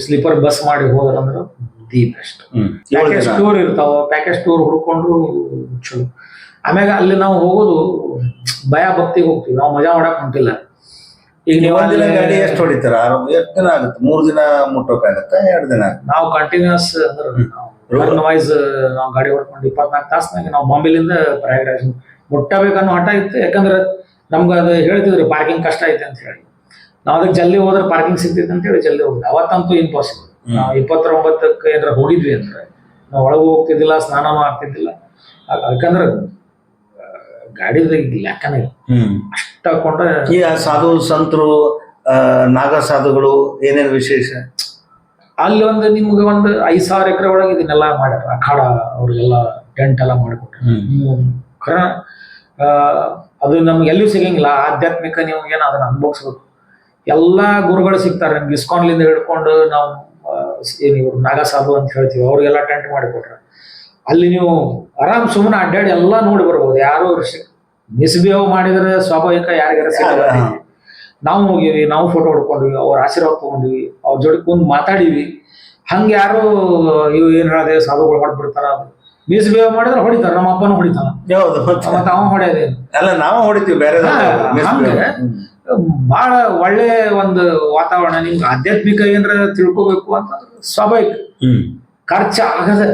ಸ್ಲೀಪರ್ ಬಸ್ ಮಾಡಿ ಹೋದ್ರಂದ್ರೆ ದಿ ಬೆಸ್ಟ್. ಪ್ಯಾಕೇಜ್ ಟೂರ್ ಇರ್ತಾವ, ಪ್ಯಾಕೇಜ್ ಟೂರ್ ಹುಡ್ಕೊಂಡ್ರು ಚಲೋ. ಆಮ್ಯಾಗ ಅಲ್ಲಿ ನಾವು ಹೋಗೋದು ಭಯ ಭಕ್ತಿಗೆ ಹೋಗ್ತೀವಿ, ನಾವು ಮಜಾ ಮಾಡಕ್ ಹೊಂಟಿಲ್ಲ. ಈಗ ನೀವು ಗಾಡಿ ಎಷ್ಟು ಹೊಡಿತಾರ? ಎಷ್ಟು ದಿನ ಆಗುತ್ತೆ? 3 ದಿನ ಮುಟ್ಟೋಕಾಗತ್ತೆ? 2 ದಿನ? ನಾವು ಕಂಟಿನ್ಯೂಸ್ ವೈಸ್ ನಾವು ಗಾಡಿ ಹೊಡ್ಕೊಂಡು 24 ತಾಸ್ನಾಗ ನಾವು ಬಾಂಬೆಲಿಂದ ಪ್ರಯಾಗರಾಜ್ ಮುಟ್ಟಬೇಕನ್ನೋ ಹಠ ಇತ್ತು. ಯಾಕಂದ್ರೆ ನಮ್ಗೆ ಅದು ಹೇಳ್ತಿದ್ರಿ ಪಾರ್ಕಿಂಗ್ ಕಷ್ಟ ಐತೆ ಅಂತ ಹೇಳಿ. ನಾವು ಅದಕ್ಕೆ ಜಲ್ದಿ ಹೋದ್ರೆ ಪಾರ್ಕಿಂಗ್ ಸಿಗ್ತೈತೆ ಅಂತ ಹೇಳಿ ಜಲ್ದಿ ಹೋಗಿದ್ವಿ. ಅವತ್ತಂತೂ ಇಂಪಾಸಿಬಲ್. ನಾವು 29ಕ್ಕೆ ಏನಾರ ಹೋಗಿದ್ವಿ ಅಂದ್ರೆ ನಾವು ಒಳಗೂ ಹೋಗ್ತಿದ್ದಿಲ್ಲ, ಸ್ನಾನನೂ ಆಗ್ತಿದ್ದಿಲ್ಲ. ಯಾಕಂದ್ರೆ ಗಾಡಿದ ಲೆಕ್ಕನೇ ಅಷ್ಟ ಹಾಕೊಂಡ್ರೆ. ಈಗ ಸಾಧು ಸಂತರು, ನಾಗ ಸಾಧುಗಳು ಏನೇನು ವಿಶೇಷ ಅಲ್ಲಿ? ಒಂದು ನಿಮ್ಗೆ ಒಂದು 5000 ಎಕರೆ ಒಳಗೆ ಇದನ್ನೆಲ್ಲ ಮಾಡ್ಯಾರ. ಅಖಾಡ ಅವ್ರಿಗೆಲ್ಲ ಟೆಂಟ್ ಎಲ್ಲ ಮಾಡಿಕೊಟ್ರು. ನೀವು ಖರ ಅದು ನಮ್ಗೆ ಎಲ್ಲೂ ಸಿಗಂಗಿಲ್ಲ. ಆಧ್ಯಾತ್ಮಿಕ ನೀವು ಏನು ಅದನ್ನ ಅನುಭವಿಸ್ಬೇಕು. ಎಲ್ಲಾ ಗುರುಗಳು ಸಿಗ್ತಾರೆ ನಿಮ್ಗೆ. ಇಸ್ಕಾನ್ಲಿಂದ ಹಿಡ್ಕೊಂಡು ನಾವು ಏನು ಇವ್ರು ನಾಗ ಸಾಧು ಅಂತ ಹೇಳ್ತೀವಿ, ಅವ್ರಿಗೆಲ್ಲ ಟೆಂಟ್ ಮಾಡಿಕೊಟ್ರೆ ಅಲ್ಲಿ ನೀವು ಆರಾಮ್ ಸುಮ್ಮನೆ ಅಡ್ಡಾಡಿ ಎಲ್ಲ ನೋಡಿ ಬರ್ಬೋದು. ಯಾರು ಮಿಸ್ಬಿಹೇವ್ ಮಾಡಿದ್ರೆ ಸ್ವಾಭಾವಿಕ ಯಾರಿಗಾರ ಸಿಗಲ್ಲ. ನಾವು ಹೋಗಿವಿ, ನಾವು ಫೋಟೋ ಹೊಡ್ಕೊಂಡ್ವಿ, ಅವ್ರ ಆಶೀರ್ವಾದ ತಗೊಂಡ್ವಿ, ಅವ್ರ ಜೋಡಿ ಕುಂದು ಮಾತಾಡಿವಿ. ಹಂಗೆ ಯಾರು ಇವು ಏನ್ ಹೇಳಿದೆ ಸಾಧುಗಳು ಹೊಡ್ಬಿಡ್ತಾರ. ಮಿಸ್ಬಿಹೇವ್ ಮಾಡಿದ್ರೆ ಹೊಡಿತಾರ. ನಮ್ಮ ಅಪ್ಪನೂ ಹೊಡಿತಾನ, ಮತ್ತೆ ಅವ ಹೊಡೆಯೋದೇನು ಅಲ್ಲ, ನಾವು ಹೊಡಿತೀವಿ ಬೇರೆ. ಹಂಗೆ ಬಹಳ ಒಳ್ಳೆ ಒಂದು ವಾತಾವರಣ. ನಿಮ್ಗೆ ಆಧ್ಯಾತ್ಮಿಕ ಏನಾರ ತಿಳ್ಕೊಬೇಕು ಅಂತಂದ್ರೆ ಸ್ವಾಭಾವಿಕ ಖರ್ಚು ಆಗದೆ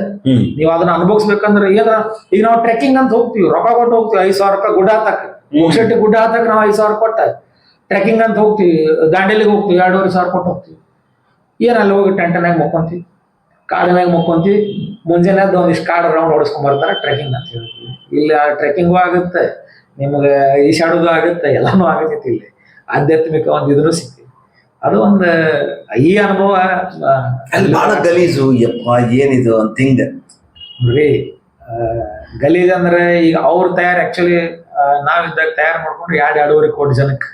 ನೀವು ಅದನ್ನ ಅನುಭವಿಸ್ಬೇಕಂದ್ರೆ ಏನಾರ. ಈಗ ನಾವು ಟ್ರೆಕ್ಕಿಂಗ್ ಅಂತ ಹೋಗ್ತೀವಿ, ರೊಕ್ಕ ಕೊಟ್ಟು ಹೋಗ್ತೀವಿ. 5000 ರೂಪಾಯಿ ಗುಡ್ಡ ಹತ್ತಕ್ಕೆ, ಮುಗ್ಸಟ್ಟಿ ಗುಡ್ಡ ಹತ್ತಕ್ಕೆ ನಾವು 5000 ಕೊಟ್ಟ ಟ್ರೆಕ್ಕಿಂಗ್ ಅಂತ ಹೋಗ್ತೀವಿ. ದಾಂಡೇಲಿಗೆ ಹೋಗ್ತೀವಿ, 2500 ಕೊಟ್ಟು ಹೋಗ್ತೀವಿ. ಏನ್ ಅಲ್ಲಿ ಹೋಗಿ ಟೆಂಟನಾಗ ಮುಕ್ಕೊಂತೀವಿ, ಕಾಡಿನಾಗ ಮುಕ್ಕೊಂತೀವಿ. ಮುಂಜಾನೆ ಒಂದಿಷ್ಟು ಕಾಡು ರೌಂಡ್ ಹೊಡಿಸ್ಕೊಂಡ್ ಬರ್ತಾರೆ, ಟ್ರೆಕ್ಕಿಂಗ್ ಅಂತ ಹೇಳ್ತೀವಿ. ಇಲ್ಲಿ ಟ್ರೆಕ್ಕಿಂಗು ಆಗುತ್ತೆ, ನಿಮ್ಗೆ ಈಶಾಡೋದು ಆಗುತ್ತೆ, ಎಲ್ಲಾನು ಆಗತೈತಿ. ಇಲ್ಲಿ ಆಧ್ಯಾತ್ಮಿಕ ಒಂದು ಇದನ್ನು ಸಿಗ್ತೀವಿ. ಅದು ಒಂದು ಈ ಅನುಭವ. ಅಲ್ಲಿ ಬಹಳ ಗಲೀಜು, ಯಪ್ಪ ಏನಿದು ಅಂತ ಹಿಂಗ ನೋಡ್ರಿ. ಗಲೀಜ್ ಅಂದ್ರೆ ಈಗ ಅವ್ರು ಆಕ್ಚುಲಿ ನಾವಿದ್ದಾಗ ತಯಾರು ಮಾಡ್ಕೊಂಡ್ರೆ 2-2.5 ಕೋಟಿ ಜನಕ್ಕೆ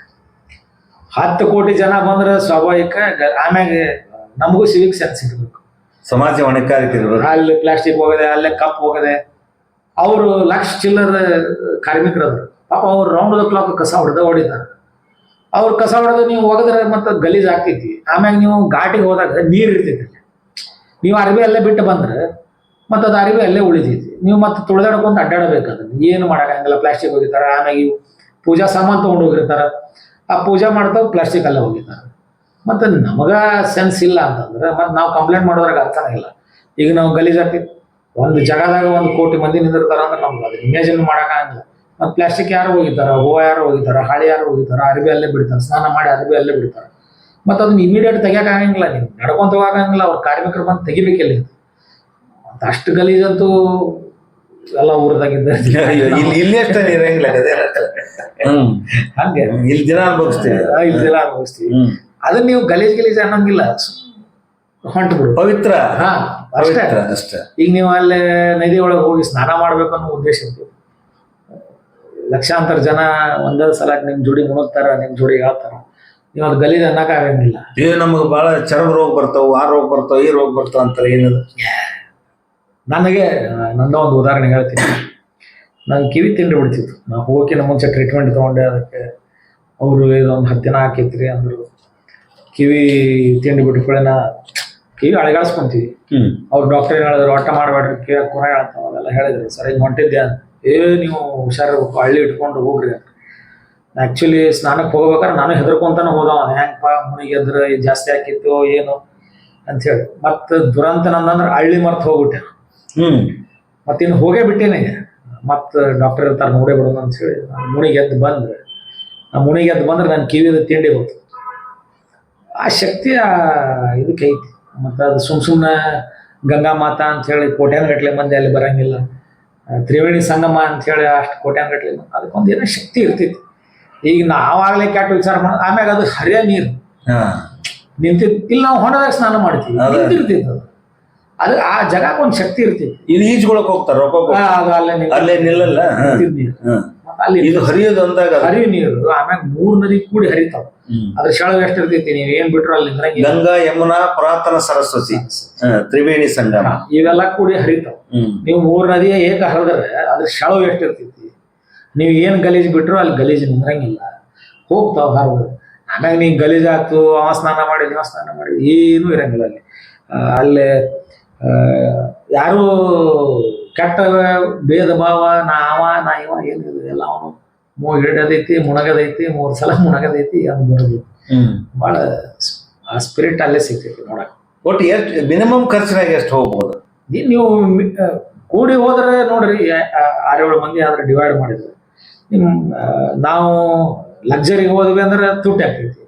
10 ಕೋಟಿ ಜನ ಬಂದ್ರೆ ಸ್ವಾಭಾವಿಕ. ಆಮ್ಯಾಗ ನಮಗೂ ಸಿವಿಕ್ ಸೆನ್ಸ್ ಇರ್ಬೇಕು, ಸಮಾಜ ಹೊಣೆಗಾರಿಕೆ ಇರ್ಬೇಕು. ಅಲ್ಲಿ ಪ್ಲಾಸ್ಟಿಕ್ ಹೋಗದೆ, ಅಲ್ಲೇ ಕಪ್ ಹೋಗದೆ. ಅವರು ಲಕ್ಷ ಚಿಲ್ಲರ ಕಾರ್ಮಿಕರದ್ರು ಪಾಪ. ಅವ್ರು ರೌಂಡ್ ದ ಕ್ಲಾಕ್ ಕಸ ಹೊಡಿತಾರೆ. ಅವ್ರು ಕಸ ಹೊಡೆದು ನೀವು ಹೋಗಿದ್ರೆ ಮತ್ತೆ ಗಲೀಜ್ ಆಗ್ತೈತಿ. ಆಮ್ಯಾಗ ನೀವು ಘಾಟಿಗೆ ಹೋದಾಗ ನೀರು ಇರ್ತೈತಿ. ನೀವು ಅರಿವಿ ಅಲ್ಲೇ ಬಿಟ್ಟು ಬಂದ್ರೆ ಮತ್ತೆ ಅದು ಅರಿವಿ ಅಲ್ಲೇ ಉಳಿತೈತಿ. ನೀವು ಮತ್ತೆ ತುಳಿದಾಡ್ಕೊಂತ ಅಡ್ಡಾಡಬೇಕಾದ್ರೆ ಏನು ಮಾಡೋಕ್ಕಾಗಲ್ಲ. ಪ್ಲಾಸ್ಟಿಕ್ ಹೋಗಿರ್ತಾರ. ಆಮ್ಯಾಗ ಇವು ಪೂಜಾ ಸಾಮಾನು ತೊಗೊಂಡು ಹೋಗಿರ್ತಾರ. ಆ ಪೂಜಾ ಮಾಡ್ತಾವ ಪ್ಲಾಸ್ಟಿಕ್ ಅಲ್ಲೇ ಹೋಗಿರ್ತಾರೆ. ಮತ್ತೆ ನಮಗ ಸೆನ್ಸ್ ಇಲ್ಲ ಅಂತಂದ್ರೆ ಮತ್ತೆ ನಾವು ಕಂಪ್ಲೇಂಟ್ ಮಾಡೋದ್ರಾಗ ಅರ್ಥನೇ ಇಲ್ಲ. ಈಗ ನಾವು ಗಲೀಜ್ ಆಗ್ತೈತಿ. ಒಂದು ಜಾಗದಾಗ 1 ಕೋಟಿ ಮಂದಿ ನಿಂದಿರ್ತಾರ ಅಂದ್ರೆ ನಮ್ಗೆ ಅದು ಇಮೇಜಿನ್ ಮಾಡೋಕ್ಕಾಗಲ್ಲ. ಮತ್ತೆ ಪ್ಲಾಸ್ಟಿಕ್ ಯಾರು ಹೋಗಿದ್ದಾರ, ಹೂವು ಯಾರು ಹೋಗಿದ್ದಾರ, ಹಾಳಿ ಯಾರು ಹೋಗಿದ್ದಾರ, ಅರಿವಿ ಅಲ್ಲೇ ಬಿಡ್ತಾರೆ. ಸ್ನಾನ ಮಾಡಿ ಅರಿವಿ ಅಲ್ಲೇ ಬಿಡ್ತಾರೆ. ಮತ್ತೆ ಅದನ್ನ ಇಮಿಡಿಯೇಟ್ ತೆಗಿಯೋಕ್ಕಾಗಂಗಿಲ್ಲ. ನೀವು ನಡ್ಕೊಂತ ಹೋಗಂಗಿಲ್ಲ. ಅವ್ರ ಕಾರ್ಮಿಕರು ಬಂದು ತೆಗಿಬೇಕಿಲ್ಲ. ಮತ್ತೆ ಅಷ್ಟು ಗಲೀಜಂತೂ ಎಲ್ಲ ಊರದಾಗಿದ್ದ ಇಲ್ಲಿ ಅಷ್ಟೇ ಇರಂಗಿಲ್ಲ. ಹಂಗೆ ಇಲ್ಲಿ ದಿನ ಅನುಭವಿಸ್ತೀವಿ. ಅದನ್ನ ನೀವು ಗಲೀಜ್ ಅನ್ನಂಗಿಲ್ಲ. ಹೊಂಟು ಬಿಡು, ಪವಿತ್ರ. ಅಷ್ಟೇ. ಈಗ ನೀವು ಅಲ್ಲೇ ನದಿ ಒಳಗೆ ಹೋಗಿ ಸ್ನಾನ ಮಾಡ್ಬೇಕು ಅನ್ನೋ ಉದ್ದೇಶ ಇತ್ತು. ಲಕ್ಷಾಂತರ ಜನ ಒಂದೇ ಸಲ ನಿಮ್ ಜೋಡಿ ಮುಣಗ್ತಾರ, ನಿಮ್ ಜೋಡಿ ಹೇಳ್ತಾರ. ನೀವು ಅದು ಗಲೀಜ್ ಅನ್ನಕ್ಕಾಗಂಗಿಲ್ಲ. ಇದು ನಮ್ಗೆ ಬಹಳ ಚರ್ಮ ರೋಗ ಬರ್ತಾವ, ಆ ರೋಗ ಬರ್ತಾವ, ಈ ರೋಗ ಬರ್ತಾವ ಅಂತಾರೆ. ಏನದು? ನನಗೆ ನನ್ನ ಒಂದು ಉದಾಹರಣೆ ಹೇಳ್ತೀನಿ. ನಾನು ಕಿವಿ ತಿಂಡಿ ಬಿಡ್ತಿತ್ತು. ನಾವು ಹೋಗೋಕ್ಕಿಂತ ಮುಂಚೆ ಟ್ರೀಟ್ಮೆಂಟ್ ತೊಗೊಂಡೆ. ಅದಕ್ಕೆ ಅವರು ಇದೊಂದು 10 ದಿನ ಹಾಕಿತ್ರಿ ಅಂದರು. ಕಿವಿ ತಿಂಡಿ ಬಿಟ್ಕೊಳ್ಳೆ ಕಿವಿ ಅಳಗಾಡ್ಸ್ಕೊಂತೀವಿ. ಅವ್ರು ಡಾಕ್ಟರ್ ಏನು ಹೇಳಿದ್ರು, ಒಟ್ಟ ಮಾಡಬೇಡ್ರಿ, ಕಿವಿ ಕುರ ಹೇಳ್ತಾವ ಅದೆಲ್ಲ ಹೇಳಿದ್ರು. ಸರ್ ಹಿಂಗೆ ಹೊಂಟಿದ್ದೆ ಅಂತ. ನೀವು ಹುಷಾರಿರ್ಬೇಕು, ಹಳ್ಳಿ ಇಟ್ಕೊಂಡು ಹೋಗ್ರಿ ಅಂತ. ಆ್ಯಕ್ಚುಲಿ ಸ್ನಾನಕ್ಕೆ ಹೋಗ್ಬೇಕಾದ್ರೆ ನಾನು ಹೆದರ್ಕೊಂತಾನೆ ಹೋದವ. ಹೆಂಗಪ್ಪ ಮುನಿಗೆ ಎದ್ರೆ ಜಾಸ್ತಿ ಹಾಕಿತ್ತು ಏನು ಅಂಥೇಳಿ. ಮತ್ತು ದುರಂತ ನಂದಂದ್ರೆ ಹಳ್ಳಿ ಮರ್ತು ಹೋಗ್ಬಿಟ್ಟೆ. ಮತ್ತಿನ್ನು ಹೋಗೇ ಬಿಟ್ಟೇನೆ. ಮತ್ತು ಡಾಕ್ಟರ್ ಇರ್ತಾರೆ ನೋಡೇ ಬಿಡೋದು ಅಂತ ಹೇಳಿ ಮುನಿಗೆ ಎದ್ದು ಬಂದ್ರೆ ನನ್ನ ಕಿವಿದ ತಿಂಡಿ ಹೋಗ್ತು. ಆ ಶಕ್ತಿ ಇದಕ್ಕೆ ಐತಿ. ಮತ್ತು ಅದು ಸುಮ್ಮನೆ ಗಂಗಾ ಮಾತಾ ಅಂಥೇಳಿ ಕೋಟ್ಯಾನುಗಟ್ಲೆ ಮಂದಿ ಅಲ್ಲಿ ಬರಂಗಿಲ್ಲ. ತ್ರಿವೇಣಿ ಸಂಗಮ ಅಂಥೇಳಿ ಅಷ್ಟು ಕೋಟ್ಯಾನುಗಟ್ಲೆ ಅದಕ್ಕೊಂದು ಏನೋ ಶಕ್ತಿ ಇರ್ತೈತಿ. ಈಗ ನಾವಾಗಲೇ ಕೆಟ್ಟ ವಿಚಾರ ಮಾಡೋದು. ಆಮ್ಯಾಗ ಅದು ಹರಿಯ ನೀರು ನಿಂತಿತ್ತು. ಇಲ್ಲಿ ನಾವು ಹೊಣದಾಗ ಸ್ನಾನ ಮಾಡ್ತೀವಿ, ನಿಂತಿರ್ತೈತಿ ಅದು. ಅದು ಆ ಜಾಗಕ್ಕೆ ಒಂದು ಶಕ್ತಿ ಇರ್ತೈತಿ. ಇದು ಈಜ್ಕೊಳಕ್ ಹೋಗ್ತಾರ ರೊಕ್ಕ ಕೊಟ್ಟು. ಅದು ಅಲ್ಲೇ ನಿಲ್ಲಲ್ಲ. ನೀರು ಹ್ಮ್. ಮತ್ತೆ ಅಲ್ಲಿ ಇದು ಹರಿಯೋದು ಅಂದಾಗ ಹರಿವು ನೀರು ಆಮ್ಯಾಗ 3 ನದಿ ಕೂಡಿ ಹರಿತಾವ. ಅದ್ರ ಶೆಳವು ಎಷ್ಟು ಇರ್ತೈತಿ ನೀವು ಏನ್ ಬಿಟ್ರು ಅಲ್ಲಿ ನಿಂದ್ರಂಗಿಲ್ಲ. ಗಂಗಾ ಯಮುನಾ ಪುರಾತನ ಸರಸ್ವತಿ ತ್ರಿವೇಣಿ ಸಂಗಮ ಇವೆಲ್ಲ ಕೂಡಿ ಹರಿತಾವ. ನೀವು 3 ನದಿಯ ಏಕ ಹರಿದ್ರೆ ಅದ್ರ ಶೆಳವು ಎಷ್ಟು ಇರ್ತೈತಿ. ನೀವು ಏನ್ ಗಲೀಜ್ ಬಿಟ್ರು ಅಲ್ಲಿ ಗಲೀಜ್ ನಿಂದ್ರಂಗಿಲ್ಲ, ಹೋಗ್ತಾವ ಹರಿದ್ರೆ. ಆಮ್ಯಾಗ ನೀವು ಗಲೀಜ್ ಆಯ್ತು ಅವ ಸ್ನಾನ ಮಾಡಿ ಏನೂ ಇರಂಗಿಲ್ಲ ಅಲ್ಲಿ. ಅಲ್ಲೇ ಯಾರು ಕೆಟ್ಟ ಭೇದ ಭಾವ ನಾ ಇವ ಏನಿದೆ ಎಲ್ಲ ಅವನು ಹಿಡದೈತಿ ಮುಣಗದೈತಿ 3 ಸಲ ಮುಣಗದೈತಿ ಅದು ಬರೋದು. ಬಹಳ ಆ ಸ್ಪಿರಿಟ್ ಅಲ್ಲೇ ಸಿಗ್ತೈತಿ ನೋಡಕ್. ಒಟ್ಟು ಎಷ್ಟು ಮಿನಿಮಮ್ ಖರ್ಚಿನಾಗ ಎಷ್ಟು ಹೋಗ್ಬೋದು? ನೀವು ಕೂಡಿ ಹೋದ್ರೆ ನೋಡ್ರಿ 6-7 ಮಂದಿ ಆದ್ರೆ ಡಿವೈಡ್ ಮಾಡಿದ್ರೆ ನಾವು ಲಕ್ಸರಿಗೆ ಹೋದ್ವಿ ಅಂದ್ರೆ ತುಟ್ಟಿ ಆಗ್ತೈತಿ.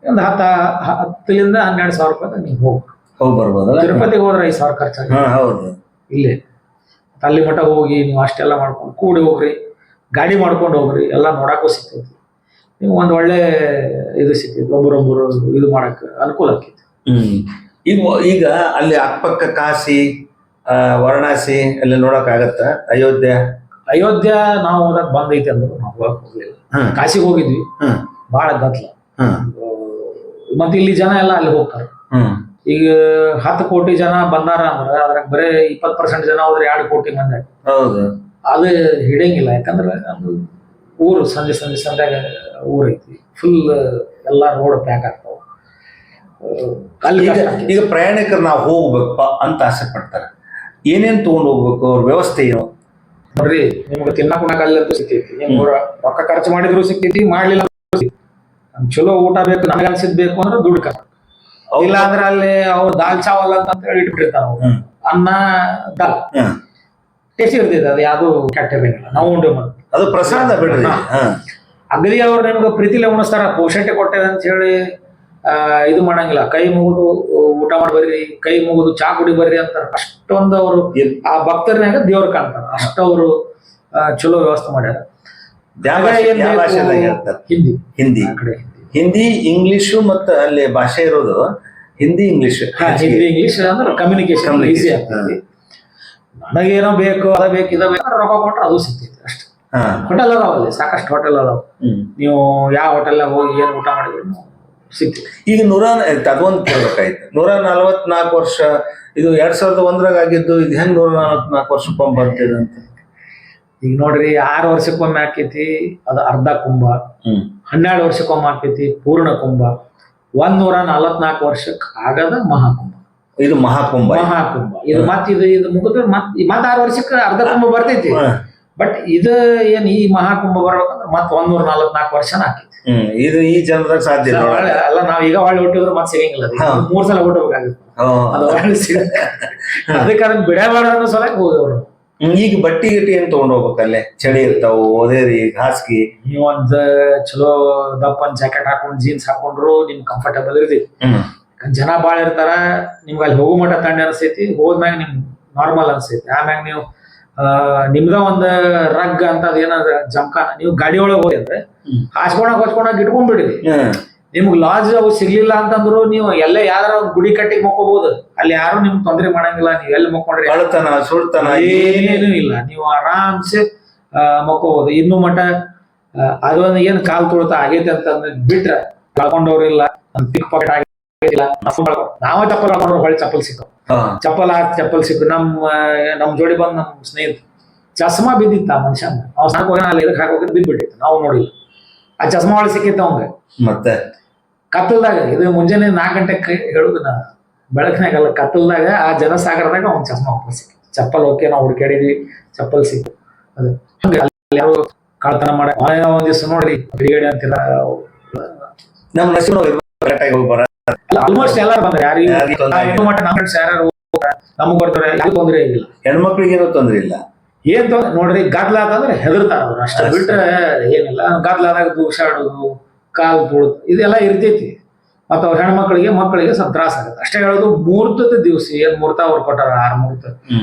ಒಂದು 10ರಿಂದ 12 ಸಾವಿರ ರೂಪಾಯಿ ನೀವು ಹೋಗಿ ಬರ್ಬೋದಲ್ಲ. ತಿರುಪತಿಗೆ ಹೋದ್ರೆ 5 ಸಾವಿರ ಖರ್ಚಾಗಿ ಹೌದು. ಇಲ್ಲೇ ಅಲ್ಲಿ ಮಠ ಹೋಗಿ ನೀವು ಅಷ್ಟೆಲ್ಲ ಮಾಡ್ಕೊಂಡು ಕೂಡಿ ಹೋಗ್ರಿ, ಗಾಡಿ ಮಾಡ್ಕೊಂಡು ಹೋಗ್ರಿ, ಎಲ್ಲ ನೋಡಕ್ಕೂ ಸಿಗ್ತೈತಿ. ನೀವು ಒಂದು ಒಳ್ಳೆ ಇದು ಸಿಗ್ತೈತಿ, ಒಬ್ಬರೊಬ್ಬರು ಇದು ಮಾಡಕ್ಕೆ ಅನುಕೂಲ ಆಕೈತಿ. ಈಗ ಅಲ್ಲಿ ಅಕ್ಕಪಕ್ಕ ಕಾಶಿ ವಾರಣಾಸಿ ಎಲ್ಲ ನೋಡಕ್ ಆಗತ್ತ? ಅಯೋಧ್ಯ ನಾವು ಹೋದಾಗ ಬಂದೈತಿ ಅಂದ್ರು ನಾವು ಹೋಗ್ಲಿಲ್ಲ. ಕಾಶಿಗೆ ಹೋಗಿದ್ವಿ, ಬಹಳ ಗದ್ಲ. ಮತ್ತೆ ಇಲ್ಲಿ ಜನ ಎಲ್ಲ ಅಲ್ಲಿ ಹೋಗ್ತಾರೆ. ಈಗ 10 ಕೋಟಿ ಜನ ಬಂದಾರ ಅಂದ್ರೆ ಅದ್ರಾಗ ಬರೇ 20% ಜನ ಹೋದ್ರೆ 2 ಕೋಟಿ ಮಂದಿ. ಹೌದು. ಅದು ಹಿಡಿಯಂಗಿಲ್ಲ, ಯಾಕಂದ್ರೆ ಅದು ಊರು ಸಂಜೆಗ ಊರ್ ಐತಿ, ಫುಲ್ ಎಲ್ಲಾ ರೋಡ್ ಪ್ಯಾಕ್ ಆಗ್ತಾವ. ಅಲ್ಲಿ ಈಗ ಪ್ರಯಾಣಿಕರು ನಾವು ಹೋಗ್ಬೇಕಪ್ಪ ಅಂತ ಆಸೆ ಪಡ್ತಾರೆ, ಏನೇನ್ ತಗೊಂಡ್ ಹೋಗ್ಬೇಕು? ಅವ್ರ ವ್ಯವಸ್ಥೆ ಏನು? ನೋಡ್ರಿ, ನಿಮ್ಗೆ ತಿನ್ನಕ ಅಲ್ಲಂತೂ ಸಿಗ್ತೈತಿ, ನಿಮ್ಗೆ ರೊಕ್ಕ ಖರ್ಚು ಮಾಡಿದ್ರು ಸಿಗ್ತೈತಿ, ಮಾಡ್ಲಿಲ್ಲ ಚಲೋ ಊಟ ಬೇಕು ನನಗೆ ಅನ್ಸಿದ್ ಬೇಕು ಅಂದ್ರೆ ದುಡ್ಡು ಖರ್ಚು. ಇಲ್ಲ ಅಂದ್ರೆ ಅಲ್ಲಿ ಅವ್ರು ದಾಲ್ ಚಾವಲ್ ಅಂತ ಹೇಳಿ ಇಟ್ಬಿಟ್ಟಿರ್ತಾರ. ಅನ್ನ ದಾಲ್ ಟೇಸ್ಟಿ ಇರ್ತೈತೆ, ಅದು ಯಾವ್ದು ಕೆಟ್ಟ ಇರಂಗಿಲ್ಲ. ನಾವು ಉಂಡೆ ಮಾಡಿ ಅದು ಪ್ರಸಾದ ಬಿಡ್ರಿ. ಅಗದಿ ಅವ್ರು ನಿಮ್ಗೆ ಪ್ರೀತಿಲೆ ಉಣಿಸ್ತಾರ, ಪೋಷಣೆ ಕೊಟ್ಟೆ ಅಂತ ಹೇಳಿ ಇದು ಮಾಡಂಗಿಲ್ಲ. ಕೈ ಮುಗಿದು ಊಟ ಮಾಡಿ ಬರ್ರಿ, ಕೈ ಮುಗಿದು ಚಾ ಕುಡಿ ಬರ್ರಿ ಅಂತಾರ. ಅಷ್ಟೊಂದು ಅವರು ಆ ಭಕ್ತರ್ನಾಗ ದೇವ್ರು ಕಾಣ್ತಾರ, ಅಷ್ಟವರು ಚಲೋ ವ್ಯವಸ್ಥೆ ಮಾಡ್ಯಾರ. ಹಿಂದಿ ಹಿಂದಿ ಇಂಗ್ಲಿಷು ಮತ್ತೆ ಅಲ್ಲಿ ಭಾಷೆ ಇರೋದು ಹಿಂದಿ ಇಂಗ್ಲಿಷ್. ಹಿಂದಿ ಇಂಗ್ಲಿಷ್ ಅಂದ್ರೆ ಕಮ್ಯುನಿಕೇಶನ್ ಈಸಿ ಆಗ್ತೈತಿ. ನನಗೇನೋ ಬೇಕು ಅದ ಬೇಕು ಇದ ಬೇಕು ರೊಕ್ಕ ಕೊಟ್ರೆ ಅದು ಸಿಗ್ತೈತಿ ಅಷ್ಟೇ. ಹೋಟೆಲ್ ಅದಾವಲ್ಲಿ, ಸಾಕಷ್ಟು ಹೋಟೆಲ್ ಅದಾವ. ನೀವು ಯಾವ ಹೋಟೆಲ್ ಹೋಗಿ ಏನ್ ಊಟ ಮಾಡಿದ್ರು ಸಿಗ್ತೈತಿ. ಈಗ ಅದೊಂದು ಕೇಳ್ಬೇಕಾಯ್ತು, 144 ವರ್ಷ ಇದು 2001 ಆಗಿದ್ದು, ಇದು ಹೆಂಗ್ 144 ವರ್ಷಕ್ಕೊಮ್ಮೆ ಬರ್ತಿದೆ ಅಂತ? ಈಗ ನೋಡ್ರಿ, 6 ವರ್ಷಕ್ಕೊಮ್ಮೆ ಆಕೈತಿ ಅದು ಅರ್ಧ ಕುಂಭ, 12 ವರ್ಷಕ್ಕೊಮ್ಮೆ ಆಕೈತಿ ಪೂರ್ಣ ಕುಂಭ, 144 ವರ್ಷಕ್ಕೆ ಆಗದ ಮಹಾಕುಂಭ. ಇದು ಮಹಾಕುಂಭ. ಇದು ಇದು ಮುಗಿದ್ರೆ ಮತ್ 6 ವರ್ಷಕ್ಕೆ ಅರ್ಧ ಕುಂಭ ಬರ್ತೈತಿ. ಬಟ್ ಇದು ಏನ್ ಈ ಮಹಾಕುಂಭ ಬರ್ಬೇಕಂದ್ರೆ ಮತ್ 144 ವರ್ಷನ ಆಕೈತಿ. ಇದು ಈ ಜನ್ಮದಾಗ ಸಾಧ್ಯ ಅಲ್ಲ. ನಾವ್ ಈಗ ಹೊಳ್ಳಿ ಹುಟ್ಟಿದ್ರೆ ಮತ್ತೆ ಸಿಗಂಗಿಲ್ಲ, 3 ಸಲ ಹುಟ್ಟಬೇಕಾಗುತ್ತೆ. ಅದು ಹೊಳ್ಳಿ ಸಿಗತ್ತೆ. ಅದಕ್ಕೆ ಅದನ್ನ ಬಿಡಬೇಡ ಅನ್ನೋ ಸಲ ಹೋದವ್ರು. ಈಗ ಬಟ್ಟಿ ಗಿಟ್ಟಿ ಏನ್ ತಗೊಂಡ್ ಹೋಗ್ಬೇಕಲ್ಲೇ? ಚಳಿ ಇರ್ತಾವು, ಓದೇರಿ, ಹಾಸಿಗೆ. ನೀವೊಂದ್ ಚಲೋ ದಪ್ಪನ್ ಜಾಕೆಟ್ ಹಾಕೊಂಡ್ ಜೀನ್ಸ್ ಹಾಕೊಂಡ್ರು ನಿಮ್ ಕಂಫರ್ಟಬಲ್ ಇರ್ತೀವಿ. ಜನ ಬಾಳ ಇರ್ತಾರ, ನಿಮ್ಗೆ ಅಲ್ಲಿ ಹೋಗೋ ಮಟ್ಟ ತಣ್ಣೆ ಅನ್ಸೈತಿ, ಹೋದ್ಮ್ಯಾಗ ನಿಮ್ ನಾರ್ಮಲ್ ಅನ್ಸೈತಿ. ಆಮ್ಯಾಗ ನೀವು ನಿಮ್ದ ಒಂದ್ ರಗ್ ಅಂತ ಅದೇನಾದ್ರ ಜಮ್ಕಾನ ನೀವು ಗಾಡಿ ಒಳಗೆ ಹೋಗಿ ಅಂದ್ರೆ ಹಾಸ್ಕೊಳಕ್ ಇಟ್ಕೊಂಡ್ಬಿಡ್ರಿ. ನಿಮ್ಗ್ ಲಾಡ್ಜ್ ಅವು ಸಿಗ್ಲಿಲ್ಲ ಅಂತಂದ್ರು ನೀವು ಎಲ್ಲೇ ಯಾವ್ದಾರ ಒಂದ್ ಗುಡಿ ಕಟ್ಟಿಗೆ ಮಕ್ಕೋಬಹುದು, ಅಲ್ಲಿ ಯಾರು ನಿಮ್ಗೆ ತೊಂದ್ರೆ ಮಾಡಂಗಿಲ್ಲ. ನೀವ್ ಎಲ್ಲಿ ಮಕ್ಕೊಂಡ್ರಿ ಸುಳ್ತಾನ ಏನೇನು ಇಲ್ಲ, ನೀವು ಆರಾಮ್ಸೆ ಮಕ್ಕೋಬಹುದು. ಇನ್ನು ಮಟ್ಟ ಅದೊಂದು ಏನ್ ಕಾಲ್ ತುಳಿತ ಆಗೈತೆ ಅಂತಂದ್ರೆ ಬಿಟ್ರೆ ಕಳ್ಕೊಂಡವ್ರಿಲ್ಲ, ಪಿಕ್ ಪಾಕೆಟ್ ಆಗಿಲ್ಲ. ನಾವೇ ಚಪ್ಪಲ್ ಹಾಕೊಂಡ್ರು ಹೊಳ್ಳಿ ಚಪ್ಪಲ್ ಸಿಕ್ಕು, ಚಪ್ಪಲ್ ಸಿಕ್ಕು. ನಮ್ ಜೋಡಿ ಬಂದ್ ನಮ್ ಸ್ನೇಹಿತ ಚಸ್ಮಾ ಬಿದ್ದಿತ್ತ ಆ ಮನುಷ್ಯ, ಅವ್ ಸಾಕು ಹೋಗೋಣ ಅಲ್ಲಿ ಇದಕ್ಕೆ ಹಾಕೋಗಿ ಬಿದ್ಬಿಟ್ಟಿತ್ತು, ನಾವು ನೋಡಿಲ್ಲ. ಆ ಚಸ್ಮಾ ಒಳಗೆ ಸಿಕ್ಕಿತ್ತ ಅವಂಗ. ಮತ್ತೆ ಕತ್ತಲ್ದಾಗ, ಇದು ಮುಂಜಾನೆ 4 ಗಂಟೆಗೆ ಹೇಳುದು ನಾ, ಬೆಳಕಿನಾಗಲ್ಲ, ಕತ್ತಲ್ದಾಗ ಆ ಜನಸಾಗರದಾಗ ಅವ್ನ ಚಸ್ಮಾ ವಾಪಸ್ ಸಿಕ್ಕಿತ್ತು. ಚಪ್ಪಲ್ ಓಕೆ ನಾವು ಹುಡುಕಾಡಿದ್ವಿ, ಚಪ್ಪಲ್ ಸಿಕ್ಕು. ಅದು ಹಂಗ ಅಲ್ಲಿ ಯಾರು ಕಳ್ತನ ಮಾಡ ಒಂದ್ ದಿವ್ಸ ನೋಡ್ರಿ ಬಿಡಿಗಡೆ ಅಂತಿಲ್ಲ. ನಮ್ ಆಲ್ಮೋಸ್ಟ್ ಎಲ್ಲಾರು ಬಂದ್ರೆ ಯಾರು ನಮಗ್ ಬರ್ತಾರೆ, ಯಾರು ತೊಂದ್ರೆ ಇಲ್ಲ. ಹೆಣ್ಮಕ್ಳಿಗೆ ಏನೋ ತೊಂದ್ರೆ ಇಲ್ಲ. ಏನ್ ನೋಡ್ರಿ, ಗದ್ಲ ಅಂತಂದ್ರೆ ಹೆದರ್ತಾರ ಅವ್ರು, ಅಷ್ಟ ಬಿಟ್ರೆ ಏನಿಲ್ಲ. ಗದ್ಲಾದಾಗ ದೂಸಾಡೋದು, ಕಾಲ್ ತುಳುದು ಇದೆಲ್ಲ ಇರ್ತೈತಿ. ಮತ್ತ ಅವ್ರ ಮಕ್ಕಳಿಗೆ ಸ್ವಲ್ಪ ತ್ರಾಸ ಆಗುತ್ತೆ ಅಷ್ಟೇ. ಹೇಳೋದು ಮುಹೂರ್ತದ ದಿವಸ ಏನ್ ಮುಹೂರ್ತ ಅವ್ರು ಕೊಟ್ಟಾರ 6 ಮುಹೂರ್ತ,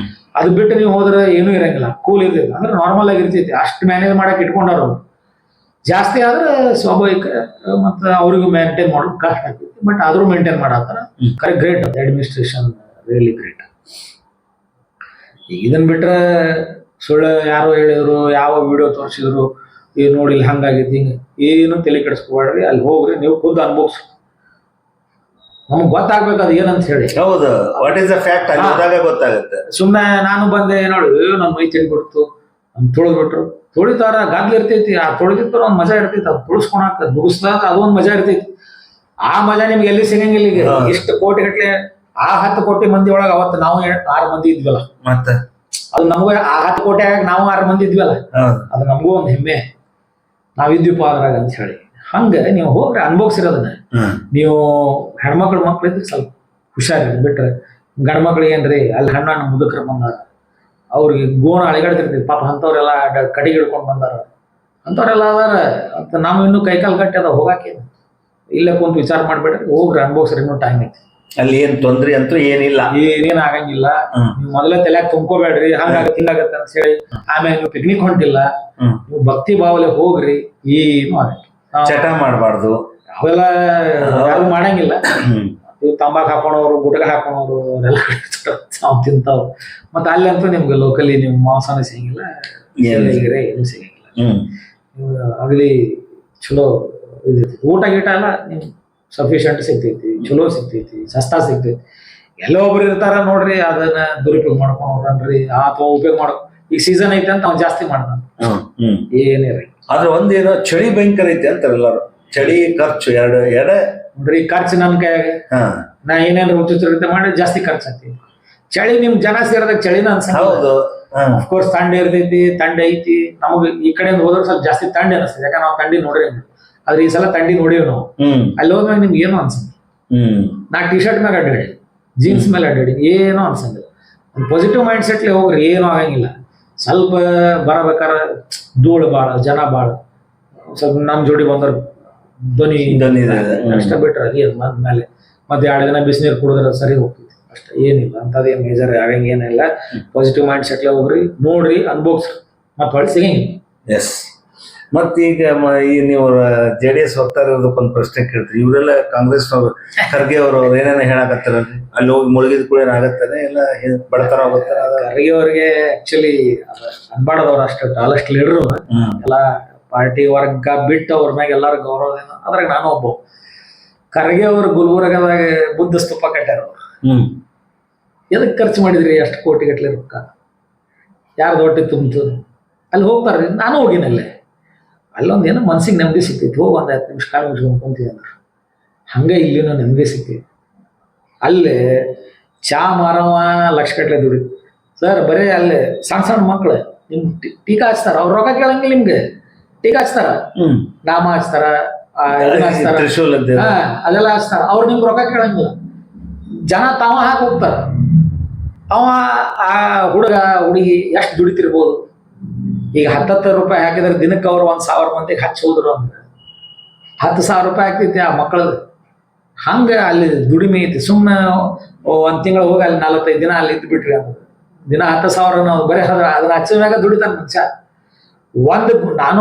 ಅದು ಬಿಟ್ಟು ನೀವು ಹೋದ್ರೆ ಏನೂ ಇರಂಗಿಲ್ಲ, ಕೂಲ್ ಇರ್ತೈತಿ. ಅಂದ್ರೆ ನಾರ್ಮಲ್ ಆಗಿ ಇರ್ತೈತಿ, ಅಷ್ಟು ಮ್ಯಾನೇಜ್ ಮಾಡಕ್ ಇಟ್ಕೊಂಡಾರ ಅವ್ರು. ಜಾಸ್ತಿ ಆದ್ರೆ ಸ್ವಾಭಾವಿಕ ಮತ್ತ ಅವ್ರಿಗೂ ಮೇಂಟೈನ್ ಮಾಡೋದು ಕಷ್ಟ ಆಗ್ತೈತಿ. ಬಟ್ ಆದ್ರೂ ಮೇಂಟೈನ್ ಮಾಡತ್ತಾರ. Correct, great. Administration really great. ಈಗ ಇದನ್ನ ಬಿಟ್ರೆ ಸುಳ್ಳು ಯಾರೋ ಹೇಳಿದ್ರು, ಯಾವ ವಿಡಿಯೋ ತೋರಿಸಿದ್ರು, ಈಗ ನೋಡಿ ಇಲ್ಲಿ ಹಂಗಾಗಿತ್ತು ಹಿಂಗೆ, ಏನು ತಲೆ ಕೆಡಿಸ್ಕೊಬೇಡ್ರಿ, ಅಲ್ಲಿ ಹೋಗ್ರಿ, ನೀವು ಖುದ್ದು ಅನ್ಭೋಗ್ಸಿ. ನಮ್ಗೆ ಗೊತ್ತಾಗ್ಬೇಕು ಅದು ಏನಂತ ಹೇಳಿ. ಹೌದು, ವಾಟ್ ಇಸ್ ದ ಫ್ಯಾಕ್ಟ್ ಅಲ್ಲಿ ಹೋದಾಗ ಗೊತ್ತಾಗುತ್ತೆ. ಸುಮ್ಮನೆ ನಾನು ಬಂದೆ ನೋಡಿ ನನ್ನ ಮೈ ತಿನ್ಬಿಡ್ತು, ತೊಳೆದ್ಬಿಟ್ರು, ತೊಳಿತಾರ ಗದ್ಲ ಇರ್ತೈತಿ, ಆ ತೊಳೆದಿತ್ತು ಒಂದು ಮಜಾ ಇರ್ತೈತಿ, ಅದು ತುಳಿಸ್ಕೊಳಕ ದುಗಿಸ್ದಾಗ ಅದೊಂದು ಮಜಾ ಇರ್ತೈತಿ. ಆ ಮಜಾ ನಿಮ್ಗೆ ಎಲ್ಲಿ ಸಿಗಂಗಿಲ್ಲ. ಈಗ ಇಷ್ಟು ಕೋಟಿ ಗಟ್ಲೆ, ಆ 10 ಕೋಟಿ ಮಂದಿ ಒಳಗೆ ಅವತ್ತು ನಾವು 6 ಮಂದಿ ಇದ್ವಲ್ಲ, ಮತ್ತೆ ಅದು ನಮಗೂ ಆ 10 ಕೋಟಿ ಆಗ ನಾವು 6 ಮಂದಿ ಇದ್ವಲ್ಲ, ಅದು ನಮಗೂ ಒಂದು ಹೆಮ್ಮೆ, ನಾವಿದ್ವಿಪ್ಪ ಅದ್ರಾಗ ಅಂತ ಹೇಳಿ. ಹಂಗ ನೀವು ಹೋಗ್ರಿ ಅನ್ಭೋಗ್ಸಿರೋದನ್ನ. ನೀವು ಹೆಣ್ಮಕ್ಳು ಇದ್ರೆ ಸ್ವಲ್ಪ ಹುಷಾರಿ ಬಿಟ್ರೆ, ಗಂಡ್ ಮಕ್ಳಿಗೆ ಏನ್ರಿ ಅಲ್ಲಿ ಹಣ್ಣ ಮುದುಕರು ಬಂದಾರ, ಅವ್ರಿಗೆ ಗೋಣ ಅಳಿಗಾಡ್ತಿರ್ತೀವಿ ಪಾಪ, ಅಂಥವ್ರೆಲ್ಲ ಕಡಿಗೆ ಹಿಡ್ಕೊಂಡು ಬಂದಾರ, ಅಂಥವ್ರೆಲ್ಲ ಅದಾರ ಅಂತ. ನಾವು ಇನ್ನೂ ಕೈಕಾಲು ಗಟ್ಟಿ ಅದ ಹೋಗಾಕೆ, ಇಲ್ಲೇ ಕುಂತು ವಿಚಾರ ಮಾಡ್ಬೇಡ್ರಿ, ಹೋಗ್ರಿ ಅನ್ಭೋಗ್ಸ್ರಿ, ಇನ್ನೂ ಟೈಮ್ ಐತಿ. ಅಲ್ಲಿ ಏನ್ ತೊಂದ್ರೆ ಅಂತೂ ಏನಿಲ್ಲ, ಏನೇನ್ ಆಗಂಗಿಲ್ಲ. ನೀವು ಮೊದಲೇ ತಲೆಯಾಗ ತುಂಬ್ಕೋಬೇಡ್ರಿ, ಹಂಗಾಗತ್ತೆ ಹಿಂಗಾಗತ್ತೆ ಅಂತ ಹೇಳಿ. ಆಮೇಲೆ ನೀವು ಪಿಕ್ನಿಕ್ ಹೊಂಟಿಲ್ಲ, ನೀವು ಭಕ್ತಿ ಭಾವಲೆ ಹೋಗ್ರಿ, ಏನು ಆಗಲ್ಲ. ಚಟ ಮಾಡಬಾರ್ದು, ಅವೆಲ್ಲ ಯಾರು ಮಾಡಂಗಿಲ್ಲ. ಇವು ತಂಬಾಕು ಹಾಕೋಣವ್ರು, ಗುಟ್ಕ ಹಾಕೋಣವ್ರು ಅವರೆಲ್ಲ ತಿಂತಾವ್. ಮತ್ತೆ ಅಲ್ಲಿ ಅಂತೂ ನಿಮ್ಗೆ ಲೋಕಲಿ ನಿಮ್ ಮಾಂಸನೂ ಸಿಗಂಗಿಲ್ಲ, ಏನು ಸಿಗಂಗಿಲ್ಲ. ಆಗಲಿ ಚಲೋ ಇದೈತಿ, ಊಟ ಗೀಟ ಎಲ್ಲ ನಿಮ್ ಸಫಿಷಿಯಂಟ್ ಸಿಗ್ತೈತಿ, ಚಲೋ ಸಿಗ್ತೈತಿ, ಸಸ್ತಾ ಸಿಗ್ತೈತಿ. ಎಲ್ಲೋ ಒಬ್ರು ಇರ್ತಾರ ನೋಡ್ರಿ, ಅದನ್ನ ದುರುಪಯೋಗ ಮಾಡ್ಕೊಂಡ್ರಿ ಅಥವಾ ಉಪಯೋಗ ಮಾಡೋ. ಈಗ ಸೀಸನ್ ಐತೆ ಅಂತ ಅವ್ನು ಜಾಸ್ತಿ ಮಾಡ್ತಾನ, ಏನಿರಿ. ಆದ್ರೆ ಒಂದೇನೋ ಚಳಿ ಭಯಂಕರ ಐತಿ ಅಂತಾರೆ ಎಲ್ಲಾರು. ಚಳಿ ಖರ್ಚು ಎರಡು ನೋಡ್ರಿ, ಖರ್ಚು ನನ್ ಕೈಯಾಗ, ನಾ ಏನೇನು ರುಚಿ ಮಾಡಿ ಜಾಸ್ತಿ ಖರ್ಚು ಆಗ್ತೈತಿ. ಚಳಿ ನಿಮ್ ಜನ ಸೇರಿದಾಗ ಚಳಿನ ಅನ್ಸ. ಹೌದು, ಅಫ್ಕೋರ್ಸ್ ತಂಡ ಇರ್ತೈತಿ, ತಂಡ ಐತಿ. ನಮಗ್ ಈ ಕಡೆಯಿಂದ ಹೋದ್ರೆ ಸ್ವಲ್ಪ ಜಾಸ್ತಿ ತಂಡಿ ಅನಿಸ್ತದೆ, ಯಾಕಂದ್ರೆ ನಾವು ತಂಡಿ ನೋಡ್ರಿ. ಆದ್ರೆ ಈ ಸಲ ತಂಡಿ ನೋಡಿವಿ ನಾವು. ಅಲ್ಲಿ ಹೋದ್ಮ್ಯಾಗ ನಿಮ್ಗೆ ಏನು ಅನ್ಸಂಗ. ನಾ ಟಿ ಶರ್ಟ್ ಮ್ಯಾಗ ಅಡ್ಡಾಡಿ, ಜೀನ್ಸ್ ಮೇಲೆ ಅಡ್ಡಾಡಿ, ಏನೋ ಅನ್ಸಂಗಿಲ್ಲ. ಒಂದು ಪಾಸಿಟಿವ್ ಮೈಂಡ್ ಸೆಟ್ಲಿ ಹೋಗ್ರಿ, ಏನೂ ಆಗಂಗಿಲ್ಲ. ಸ್ವಲ್ಪ ಬರಬೇಕಾರ ಧೂಳು ಭಾಳ, ಜನ ಭಾಳ, ಸ್ವಲ್ಪ ನಮ್ಮ ಜೋಡಿ ಬಂದ್ರೆ ಧ್ವನಿ ಅಷ್ಟ ಬಿಟ್ರೆ ಮೇಲೆ ಮತ್ತೆ 2 ದಿನ ಬಿಸಿನೀರು ಕುಡಿದ್ರೆ ಸರಿ ಹೋಗ್ತೈತಿ ಅಷ್ಟೇ, ಏನಿಲ್ಲ ಅಂಥದ್ದೇನು ಮೇಜರ್ ಆಗಂಗ ಏನಿಲ್ಲ. ಪಾಸಿಟಿವ್ ಮೈಂಡ್ ಸೆಟ್ಲೆ ಹೋಗ್ರಿ, ನೋಡ್ರಿ, ಅನ್ಭೋಗ್ಸ್ರಿ, ಮತ್ತೆ ಹೊಳ್ಳಿ ಸಿಗಂಗಿಲ್ಲ. ಎಸ್. ಮತ್ತೀಗ ಈ ನೀವು JDS ಹೋಗ್ತಾ ಇರೋದಕ್ಕೊಂದು ಪ್ರಶ್ನೆ ಕೇಳ್ರಿ. ಇವರೆಲ್ಲ ಕಾಂಗ್ರೆಸ್ನವ್ರು, ಖರ್ಗೆ ಅವರು ಏನೇನ ಹೇಳಕತ್ತಾರಲ್ರಿ, ಅಲ್ಲಿ ಹೋಗಿ ಮುಳುಗಿದ ಕೂಡ ಏನಾಗತ್ತಾನೆ ಇಲ್ಲ ಬಡತನ ಹೋಗ್ತಾರ? ಖರ್ಗೆ ಅವ್ರಿಗೆ ಆಕ್ಚುಲಿ ಅನ್ಬಾರ್ದವ್ರು, ಅಷ್ಟು ಟಾಲೆಸ್ಟ್ ಲೀಡರು. ಎಲ್ಲ ಪಾರ್ಟಿ ವರ್ಗ ಬಿಟ್ಟು ಅವ್ರ ಮ್ಯಾಗ ಎಲ್ಲಾರು ಗೌರವ, ಅದ್ರಾಗ ನಾನು ಒಬ್ಬ. ಖರ್ಗೆ ಅವರು ಗುಲ್ಬರ್ಗದಾಗ ಬುದ್ಧ ಸ್ತೂಪ ಕಟ್ಟಾರ. ಅವ್ರು ಎದಕ್ಕೆ ಖರ್ಚು ಮಾಡಿದ್ರಿ ಅಷ್ಟು ಕೋಟಿ ಗಟ್ಲೆ ರೊಕ್ಕ? ಯಾರ್ದು ಹೊಟ್ಟೆ ತುಂಬಿತು? ಅಲ್ಲಿ ಹೋಗ್ತಾರ್ರಿ, ನಾನು ಹೋಗಿನಲ್ಲೇ. ಅಲ್ಲೊಂದು ಏನೋ ಮನ್ಸಿಗೆ ನೆಮ್ಮದಿ ಸಿಗ್ತೈತಿ, ಹೋಗಿ ಒಂದು 10 ನಿಮಿಷ ಕಾಲು ಮುಚ್ಕೊಂಡು ಕುಂತೀವಿ ಅಂದ್ರೆ. ಹಂಗೆ ಇಲ್ಲಿನೂ ನೆಮ್ಮದಿ ಸಿಗ್ತೈತಿ. ಅಲ್ಲೇ ಚಾ ಮಾರವ ಲಕ್ಷ ಗಟ್ಲೆ ದುಡಿ ಸರ್. ಬರೀ ಅಲ್ಲೇ ಸಣ್ಣ ಸಣ್ಣ ಮಕ್ಳು ನಿಮ್ ಟೀಕಾ ಹಚ್ತಾರ, ಅವ್ರ ರೊಕ್ಕ ಕೇಳಂಗಿಲ್ಲ ನಿಮ್ಗೆ. ಟೀಕಾ ಹಚ್ತಾರ, ನಾಮ ಹಚ್ತಾರ, ಅದೆಲ್ಲ ಹಚ್ತಾರ, ಅವ್ರು ನಿಮ್ಗೆ ರೊಕ್ಕ ಕೇಳಂಗಿಲ್ಲ. ಜನ ತಾವ ಹಾಕಿ ಹೋಗ್ತಾರ. ಅವ ಆ ಹುಡುಗ ಹುಡುಗಿ ಎಷ್ಟು ದುಡಿತಿರ್ಬೋದು? ಈಗ 10,000 ರೂಪಾಯಿ ಹಾಕಿದ್ರೆ ದಿನಕ್ಕೆ ಅವ್ರು 1,000 ಮಂದಿಗೆ ಹಚ್ಚಿ ಹೋದ್ರು ಅಂದ್ರೆ 10,000 ರೂಪಾಯಿ ಆಗ್ತೈತಿ ಆ ಮಕ್ಕಳದು. ಹಂಗೆ ಅಲ್ಲಿ ದುಡಿಮೆ ಐತಿ. ಸುಮ್ಮನೆ 1 ತಿಂಗಳು ಹೋಗಿ ಅಲ್ಲಿ 45 ದಿನ ಅಲ್ಲಿ ಇದ್ದು ಬಿಟ್ರಿ ಅಂದ್ರೆ ದಿನ 10,000 ನಾವು ಬರೀ ಅದನ್ನ ಹಚ್ಚಿದಾಗ ದುಡಿತಾನೆ ಮನುಷ್ಯ. ನಾನು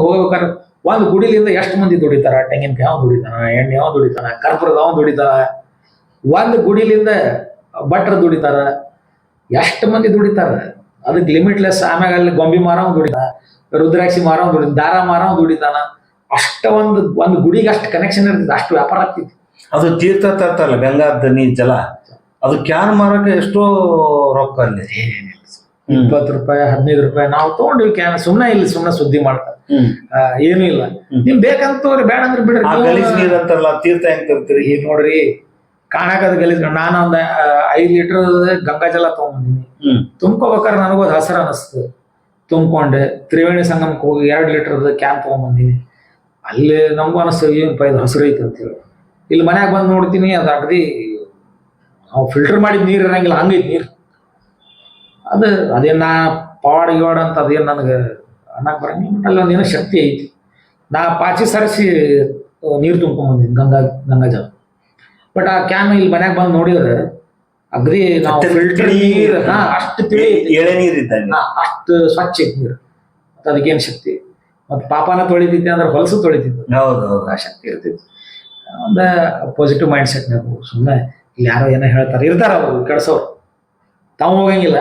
ಹೋಗ್ಬೇಕಾದ್ರೆ ಒಂದು ಗುಡಿಲಿಂದ ಎಷ್ಟು ಮಂದಿ ದುಡಿತಾರ? ತೆಂಗಿನಕಾಯಿ ಅವ್ ದುಡಿತಾನ, ಎಣ್ಣೆ ಅವ್ ದುಡಿತಾನ, ಕರ್ಪೂರದ ಅವ್ ದುಡಿತಾನ. ಒಂದು ಗುಡಿಲಿಂದ ಭಟ್ರ ದುಡಿತಾರ, ಎಷ್ಟು ಮಂದಿ ದುಡಿತಾರ? ಅದಕ್ಕೆ ಲಿಮಿಟ್ಲೆಸ್. ಆಮ್ಯಾಗ ಅಲ್ಲಿ ಗೊಂಬಿ ಮಾರವ್ ದುಡಿತಾನ, ರುದ್ರಾಕ್ಷಿ ಮಾರವ್ ದುಡಿತಾನ, ದಾರ ಮಾರವ್ ದುಡಿತಾನ. ಅಷ್ಟ ಒಂದು ಗುಡಿಗೆ ಅಷ್ಟು ಕನೆಕ್ಷನ್ ಇರ್ತೈತಿ, ಅಷ್ಟು ವ್ಯಾಪಾರ ಆಗ್ತೈತಿ. ಅದು ತೀರ್ಥ ತರ್ತಾರಲ್ಲ, ಗಂಗಾ ದನಿ ಜಲ, ಅದು ಕ್ಯಾನ್ ಮಾರಕ್ಕೆ ಎಷ್ಟೋ ರೊಕ್ಕ ಅಲ್ಲಿ. 20 ರೂಪಾಯಿ 15 ರೂಪಾಯಿ ನಾವು ತಗೊಂಡಿವಿ ಕ್ಯಾನ್. ಸುಮ್ಮನೆ ಇಲ್ಲಿ ಸುಮ್ಮನೆ ಸುದ್ದಿ ಮಾಡ್ತಾರೆ, ಏನು ಇಲ್ಲ. ನಿಮ್ ಬೇಕಂತವ್ರಿ, ಬೇಡ ಅಂದ್ರೆ ಬಿಡ್ರಿ. ಗಲೀಜ್ ನೀರ್ ಅಂತಾರಲ್ಲ, ತೀರ್ಥ ಹೆಂಗ್ ತರ್ತೀರಿ? ಈಗ ನೋಡ್ರಿ, ಕಾಣಕದ ಗಲೀಜ್. ನಾನು ಒಂದು 5 ಲೀಟರ್ ಗಂಗಾ ಜಲ ತಗೊಂಡ್ಬಂದಿನಿ. ತುಂಬ್ಕೋಬೇಕಾದ್ರೆ ನನಗೊಂದು ಹಸರ ಅನಿಸ್ತು, ತುಂಬ್ಕೊಂಡೆ. ತ್ರಿವೇಣಿ ಸಂಗಮಕ್ಕೆ ಹೋಗಿ 2 ಲೀಟರ್ ಕ್ಯಾನ್ ತಗೊಂಡ್ಬಂದಿನಿ. ಅಲ್ಲಿ ನಮಗೂ ಅನಿಸ್ತು, ಏನಪ್ಪ ಇದು ಹಸಿರು ಐತೆ ಅಂತೇಳಿ. ಇಲ್ಲಿ ಮನ್ಯಾಗ ಬಂದು ನೋಡ್ತೀನಿ, ಅದು ಅಗದಿ ನಾವು ಫಿಲ್ಟರ್ ಮಾಡಿದ ನೀರು ಇರಂಗಿಲ್ಲ, ಹಂಗೈತಿ ನೀರು. ಅದೇನ ಪವಾಡ ಗಿವಾಡ ಅಂತ ಅದೇನು ನನಗೆ ಅನ್ನಕ್ಕೆ ಬರಂಗಿಲ್ಲ. ಬಟ್ ಅಲ್ಲಿ ಒಂದೇನೋ ಶಕ್ತಿ ಐತಿ. ನಾ ಪಾಚಿ ಸರಿಸಿ ನೀರು ತುಂಬ್ಕೊಂಡ್ಬಂದಿನಿ, ಗಂಗಾ ಜಲ. ಬಟ್ ಆ ಕ್ಯಾನ್ ಇಲ್ಲಿ ಮನ್ಯಾಗ ಬಂದು ನೋಡಿದ್ರೆ ಅಗ್ರಿ ನಾವು ಫಿಲ್ಟರ್ ನೀರು ಅಷ್ಟು ತಿಳಿ ಎಳೆ ನೀರು ಇದ್ದಂಗೆ, ಅಷ್ಟು ಸ್ವಚ್ಛ ಐತಿ ನೀರು. ಮತ್ತು ಅದಕ್ಕೇನು ಶಕ್ತಿ. ಮತ್ತು ಪಾಪನ ತೊಳಿತೈತಿ ಅಂದ್ರೆ ಹೊಲಸು ತೊಳಿತಿದ್ದು. ಹೌದು, ಆ ಶಕ್ತಿ ಇರ್ತೈತಿ. ಒಂದು ಪಾಸಿಟಿವ್ ಮೈಂಡ್ ಸೆಟ್ನಾಗ ಸುಮ್ಮನೆ ಇಲ್ಲಿ ಯಾರೋ ಏನೋ ಹೇಳ್ತಾರೆ, ಇರ್ತಾರ ಅವರು ಕೆಡ್ಸೋರು. ತಾವು ಹೋಗಂಗಿಲ್ಲ,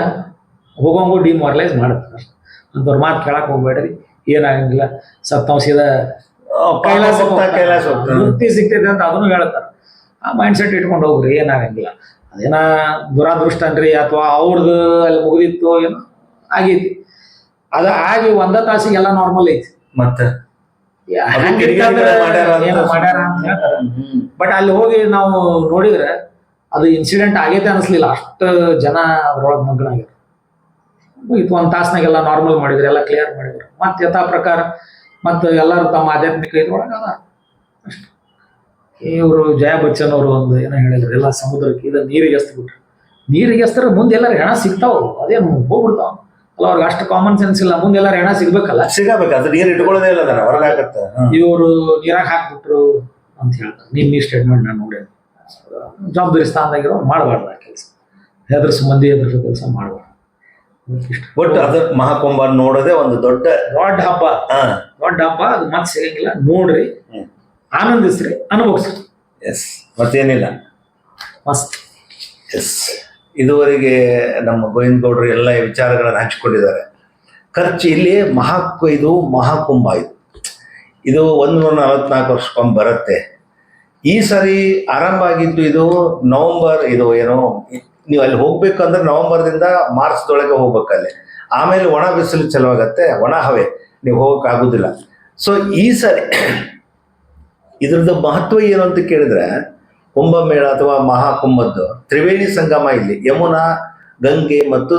ಹೋಗೋಂಗು ಡಿಮಾರಲೈಸ್ ಮಾಡ್ತಾರೆ ಅಷ್ಟೆ. ಅಂಥವ್ರ ಮಾತು ಕೇಳಕ್ಕೆ ಹೋಗ್ಬೇಡ್ರಿ, ಏನಾಗಂಗಿಲ್ಲ. ಸ್ವಲ್ಪ ತಾವು ಸೀದಾ ಕೈಲಾಸ ಹೋಗ್ತಾರೆ. ಮುಕ್ತಿ ಸಿಗ್ತೈತೆ ಅಂತ ಅದನ್ನು ಹೇಳ್ತಾರೆ. ಆ ಮೈಂಡ್ ಸೆಟ್ ಇಟ್ಕೊಂಡು ಹೋಗ್ರಿ, ಏನಾಗಂಗಿಲ್ಲ. ಅದೇನ ದುರಾದೃಷ್ಟ ಅನ್ರಿ, ಅಥವಾ ಅವ್ರದ್ದು ಅಲ್ಲಿ ಮುಗಿದಿತ್ತು ಏನೋ ಆಗೈತಿ. ಅದ ಆಗಿ ಒಂದ ತಾಸಿಗೆ ಎಲ್ಲ ನಾರ್ಮಲ್ ಐತಿ. ಮತ್ತೆ ಮಾಡ್ಯಾರ ಅಂತ ಹೇಳ್ತಾರೆ. ಬಟ್ ಅಲ್ಲಿ ಹೋಗಿ ನಾವು ನೋಡಿದ್ರೆ ಅದು ಇನ್ಸಿಡೆಂಟ್ ಆಗೈತೆ ಅನಿಸ್ಲಿಲ್ಲ, ಅಷ್ಟು ಜನ ಅದ್ರೊಳಗೆ ಮಗ್ನಾಗ್ಯಾರ. ಇದು ಒಂದ್ ತಾಸ್ನಾಗೆಲ್ಲ ನಾರ್ಮಲ್ ಮಾಡಿದ್ರು, ಎಲ್ಲ ಕ್ಲಿಯರ್ ಮಾಡಿದ್ರು. ಮತ್ತೆ ಯಥಾ ಪ್ರಕಾರ ಮತ್ತು ಎಲ್ಲರೂ ತಮ್ಮ ಆಧ್ಯಾತ್ಮಿಕ ಇದ್ರೊಳಗೆ ಅದ ಅಷ್ಟು. ಇವರು ಜಯಾ ಬಚ್ಚನ್ ಅವರು ಒಂದು ಏನೋ ಹೇಳಿದ್ರು, ಎಲ್ಲ ಸಮುದ್ರಕ್ಕೆ ಇದು ನೀರಿಗೆ ಎಸ್ಬಿಟ್ರು. ನೀರಿಗೆ ಎಸ್ತಾರೆ ಮುಂದೆ ಎಲ್ಲರೂ ಹೆಣ ಸಿಗ್ತಾವ, ಅದೇನು ಹೋಗ್ಬಿಡ್ತಾವ ಅಲ್ಲ. ಅವ್ರಿಗೆ ಅಷ್ಟು ಕಾಮನ್ ಸೆನ್ಸ್ ಇಲ್ಲ, ಮುಂದೆ ಎಲ್ಲರೂ ಹೆಣ ಸಿಗ್ಬೇಕಲ್ಲ. ಸಿಗಬೇಕು, ಅದು ನೀರು ಇಟ್ಕೊಳ್ಳೋದೇ ಇಲ್ಲ, ಹೊರಗಾಗತ್ತೆ. ಇವರು ನೀರಾಗ ಹಾಕ್ಬಿಟ್ರು ಅಂತ ಹೇಳ್ತಾರೆ. ನಿನ್ನ ಸ್ಟೇಟ್ಮೆಂಟ್ ನಾನು ನೋಡಿ, ಜವಾಬ್ದಾರಿ ಸ್ಥಾನದಾಗಿರೋ ಮಾಡಬಾರ್ದು ಆ ಕೆಲಸ, ಹೆದರ್ಸು ಮಂದಿ ಹೆದರ್ಸೋ ಕೆಲಸ ಮಾಡಬಾರ್ದು. ಒಟ್ಟು ಅದ ಮಹಾಕುಂಭ ನೋಡೋದೇ ಒಂದು ದೊಡ್ಡ ಹಬ್ಬ. ದೊಡ್ಡ ಹಬ್ಬ, ಅದು ಮತ್ತೆ ಸಿಗಂಗಿಲ್ಲ. ನೋಡ್ರಿ, ಆನಂದಿಸ್ರಿ, ಅನುಭವಿಸ್ರಿ. ಎಸ್, ಮತ್ತೇನಿಲ್ಲ. ಮಸ್ತ್. ಎಸ್, ಇದುವರೆಗೆ ನಮ್ಮ ಗೋವಿಂದ ಗೌಡರು ಎಲ್ಲ ವಿಚಾರಗಳನ್ನು ಹಂಚಿಕೊಂಡಿದ್ದಾರೆ. ಖರ್ಚು ಇಲ್ಲಿ ಇದು ಮಹಾಕುಂಭ ಇದು 144 ವರ್ಷಕ್ಕೊಮ್ಮೆ ಬರುತ್ತೆ. ಈ ಸರಿ ಆರಂಭ ಆಗಿದ್ದು ಇದು ನವೆಂಬರ್, ಇದು ಏನೋ ನೀವು ಅಲ್ಲಿ ಹೋಗ್ಬೇಕಂದ್ರೆ ನವೆಂಬರ್ದಿಂದ ಮಾರ್ಚ್ದೊಳಗೆ ಹೋಗ್ಬೇಕಲ್ಲಿ. ಆಮೇಲೆ ಒಣ ಬಿಸಿಲು ಚಲವಾಗತ್ತೆ, ಒಣ ಹವೆ, ನೀವು ಹೋಗೋಕ್ಕಾಗೋದಿಲ್ಲ. ಸೊ ಈ ಸರಿ ಇದ್ರದ್ದು ಮಹತ್ವ ಏನು ಅಂತ ಕೇಳಿದ್ರೆ, ಕುಂಭಮೇಳ ಅಥವಾ ಮಹಾಕುಂಭದ್ದು ತ್ರಿವೇಣಿ ಸಂಗಮ, ಇಲ್ಲಿ ಯಮುನಾ, ಗಂಗೆ ಮತ್ತು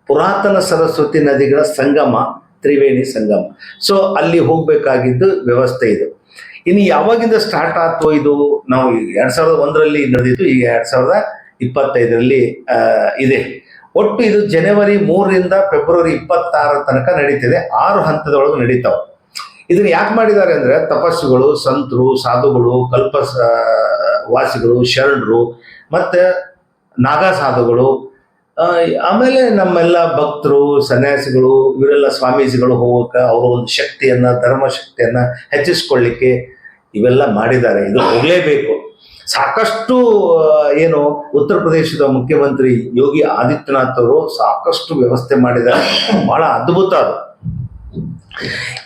ಪುರಾತನ ಸರಸ್ವತಿ ನದಿಗಳ ಸಂಗಮ ತ್ರಿವೇಣಿ ಸಂಗಮ. ಸೊ ಅಲ್ಲಿ ಹೋಗ್ಬೇಕಾಗಿದ್ದು ವ್ಯವಸ್ಥೆ ಇದು. ಇನ್ನು ಯಾವಾಗಿಂದ ಸ್ಟಾರ್ಟ್ ಆಯ್ತು ಇದು? ನಾವು 2001ರಲ್ಲಿ ನಡೆದಿತ್ತು, ಈಗ 2025ರಲ್ಲಿ ಇದೆ. ಒಟ್ಟು ಇದು ಜನವರಿ 3ರಿಂದ ಫೆಬ್ರವರಿ 26 ತನಕ ನಡೀತಿದೆ. 6 ಹಂತದೊಳಗೆ ನಡೀತಾವೆ. ಇದನ್ನ ಯಾಕೆ ಮಾಡಿದ್ದಾರೆ ಅಂದ್ರೆ, ತಪಸ್ಸುಗಳು, ಸಂತರು, ಸಾಧುಗಳು, ವಾಸಿಗಳು, ಶರಣರು, ಮತ್ತೆ ನಾಗಾ ಸಾಧುಗಳು, ಆಮೇಲೆ ನಮ್ಮೆಲ್ಲ ಭಕ್ತರು, ಸನ್ಯಾಸಿಗಳು, ಇವರೆಲ್ಲ ಸ್ವಾಮೀಜಿಗಳು ಹೋಗಕ್ಕೆ ಅವರ ಒಂದು ಶಕ್ತಿಯನ್ನ, ಧರ್ಮ ಶಕ್ತಿಯನ್ನ ಹೆಚ್ಚಿಸ್ಕೊಳ್ಳಿಕ್ಕೆ ಇವೆಲ್ಲ ಮಾಡಿದ್ದಾರೆ. ಇದು ಹೋಗಲೇಬೇಕು. ಸಾಕಷ್ಟು ಏನು ಉತ್ತರ ಪ್ರದೇಶದ ಮುಖ್ಯಮಂತ್ರಿ ಯೋಗಿ ಆದಿತ್ಯನಾಥ್ ಅವರು ಸಾಕಷ್ಟು ವ್ಯವಸ್ಥೆ ಮಾಡಿದ್ದಾರೆ, ಬಹಳ ಅದ್ಭುತ ಅದು.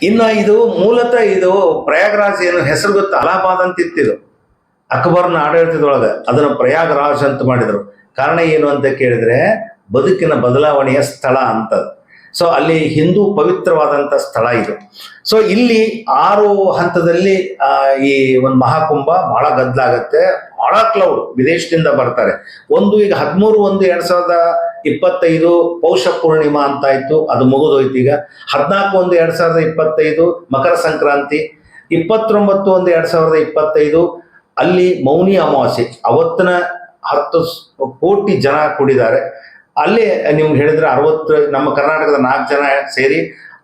ಇನ್ನು ಇದು ಮೂಲತಃ ಇದು ಪ್ರಯಾಗ್ರಾಜ್ ಏನು ಹೆಸರು ಗೊತ್ತಾ? ಅಲಹಾಬಾದ್ ಅಂತ ಇತ್ತಿದು, ಅಕ್ಬರ್ನ ಆಡಳಿತದೊಳಗೆ ಅದನ್ನು ಪ್ರಯಾಗ್ರಾಜ್ ಅಂತ ಮಾಡಿದರು. ಕಾರಣ ಏನು ಅಂತ ಕೇಳಿದ್ರೆ, ಬದುಕಿನ ಬದಲಾವಣೆಯ ಸ್ಥಳ ಅಂತದ್ದು. ಸೊ ಅಲ್ಲಿ ಹಿಂದೂ ಪವಿತ್ರವಾದಂಥ ಸ್ಥಳ ಇದು. ಸೊ ಇಲ್ಲಿ 6 ಹಂತದಲ್ಲಿ ಈ ಒಂದು ಮಹಾಕುಂಭ ಬಹಳ ಗದ್ದಲಾಗತ್ತೆ, ಬಹಳ ಕ್ಲೌಡ್ ವಿದೇಶದಿಂದ ಬರ್ತಾರೆ. ಈಗ 13/1/2025 ಪೌಷ ಪೂರ್ಣಿಮಾ ಅಂತ ಆಯ್ತು, ಅದು ಮುಗಿದೋಯ್ತು. ಈಗ 14/1/2025 ಮಕರ ಸಂಕ್ರಾಂತಿ, 29/1/2025 ಅಲ್ಲಿ ಮೌನಿ ಅಮಾವಾಸ್ಯೆ. ಅವತ್ತಿನ 10 ಕೋಟಿ ಜನ ಕೂಡಿದ್ದಾರೆ. ಅಲ್ಲಿ ನಿಮ್ಗೆ ಹೇಳಿದ್ರೆ 60, ನಮ್ಮ ಕರ್ನಾಟಕದ 4 ಜನ ಸೇರಿ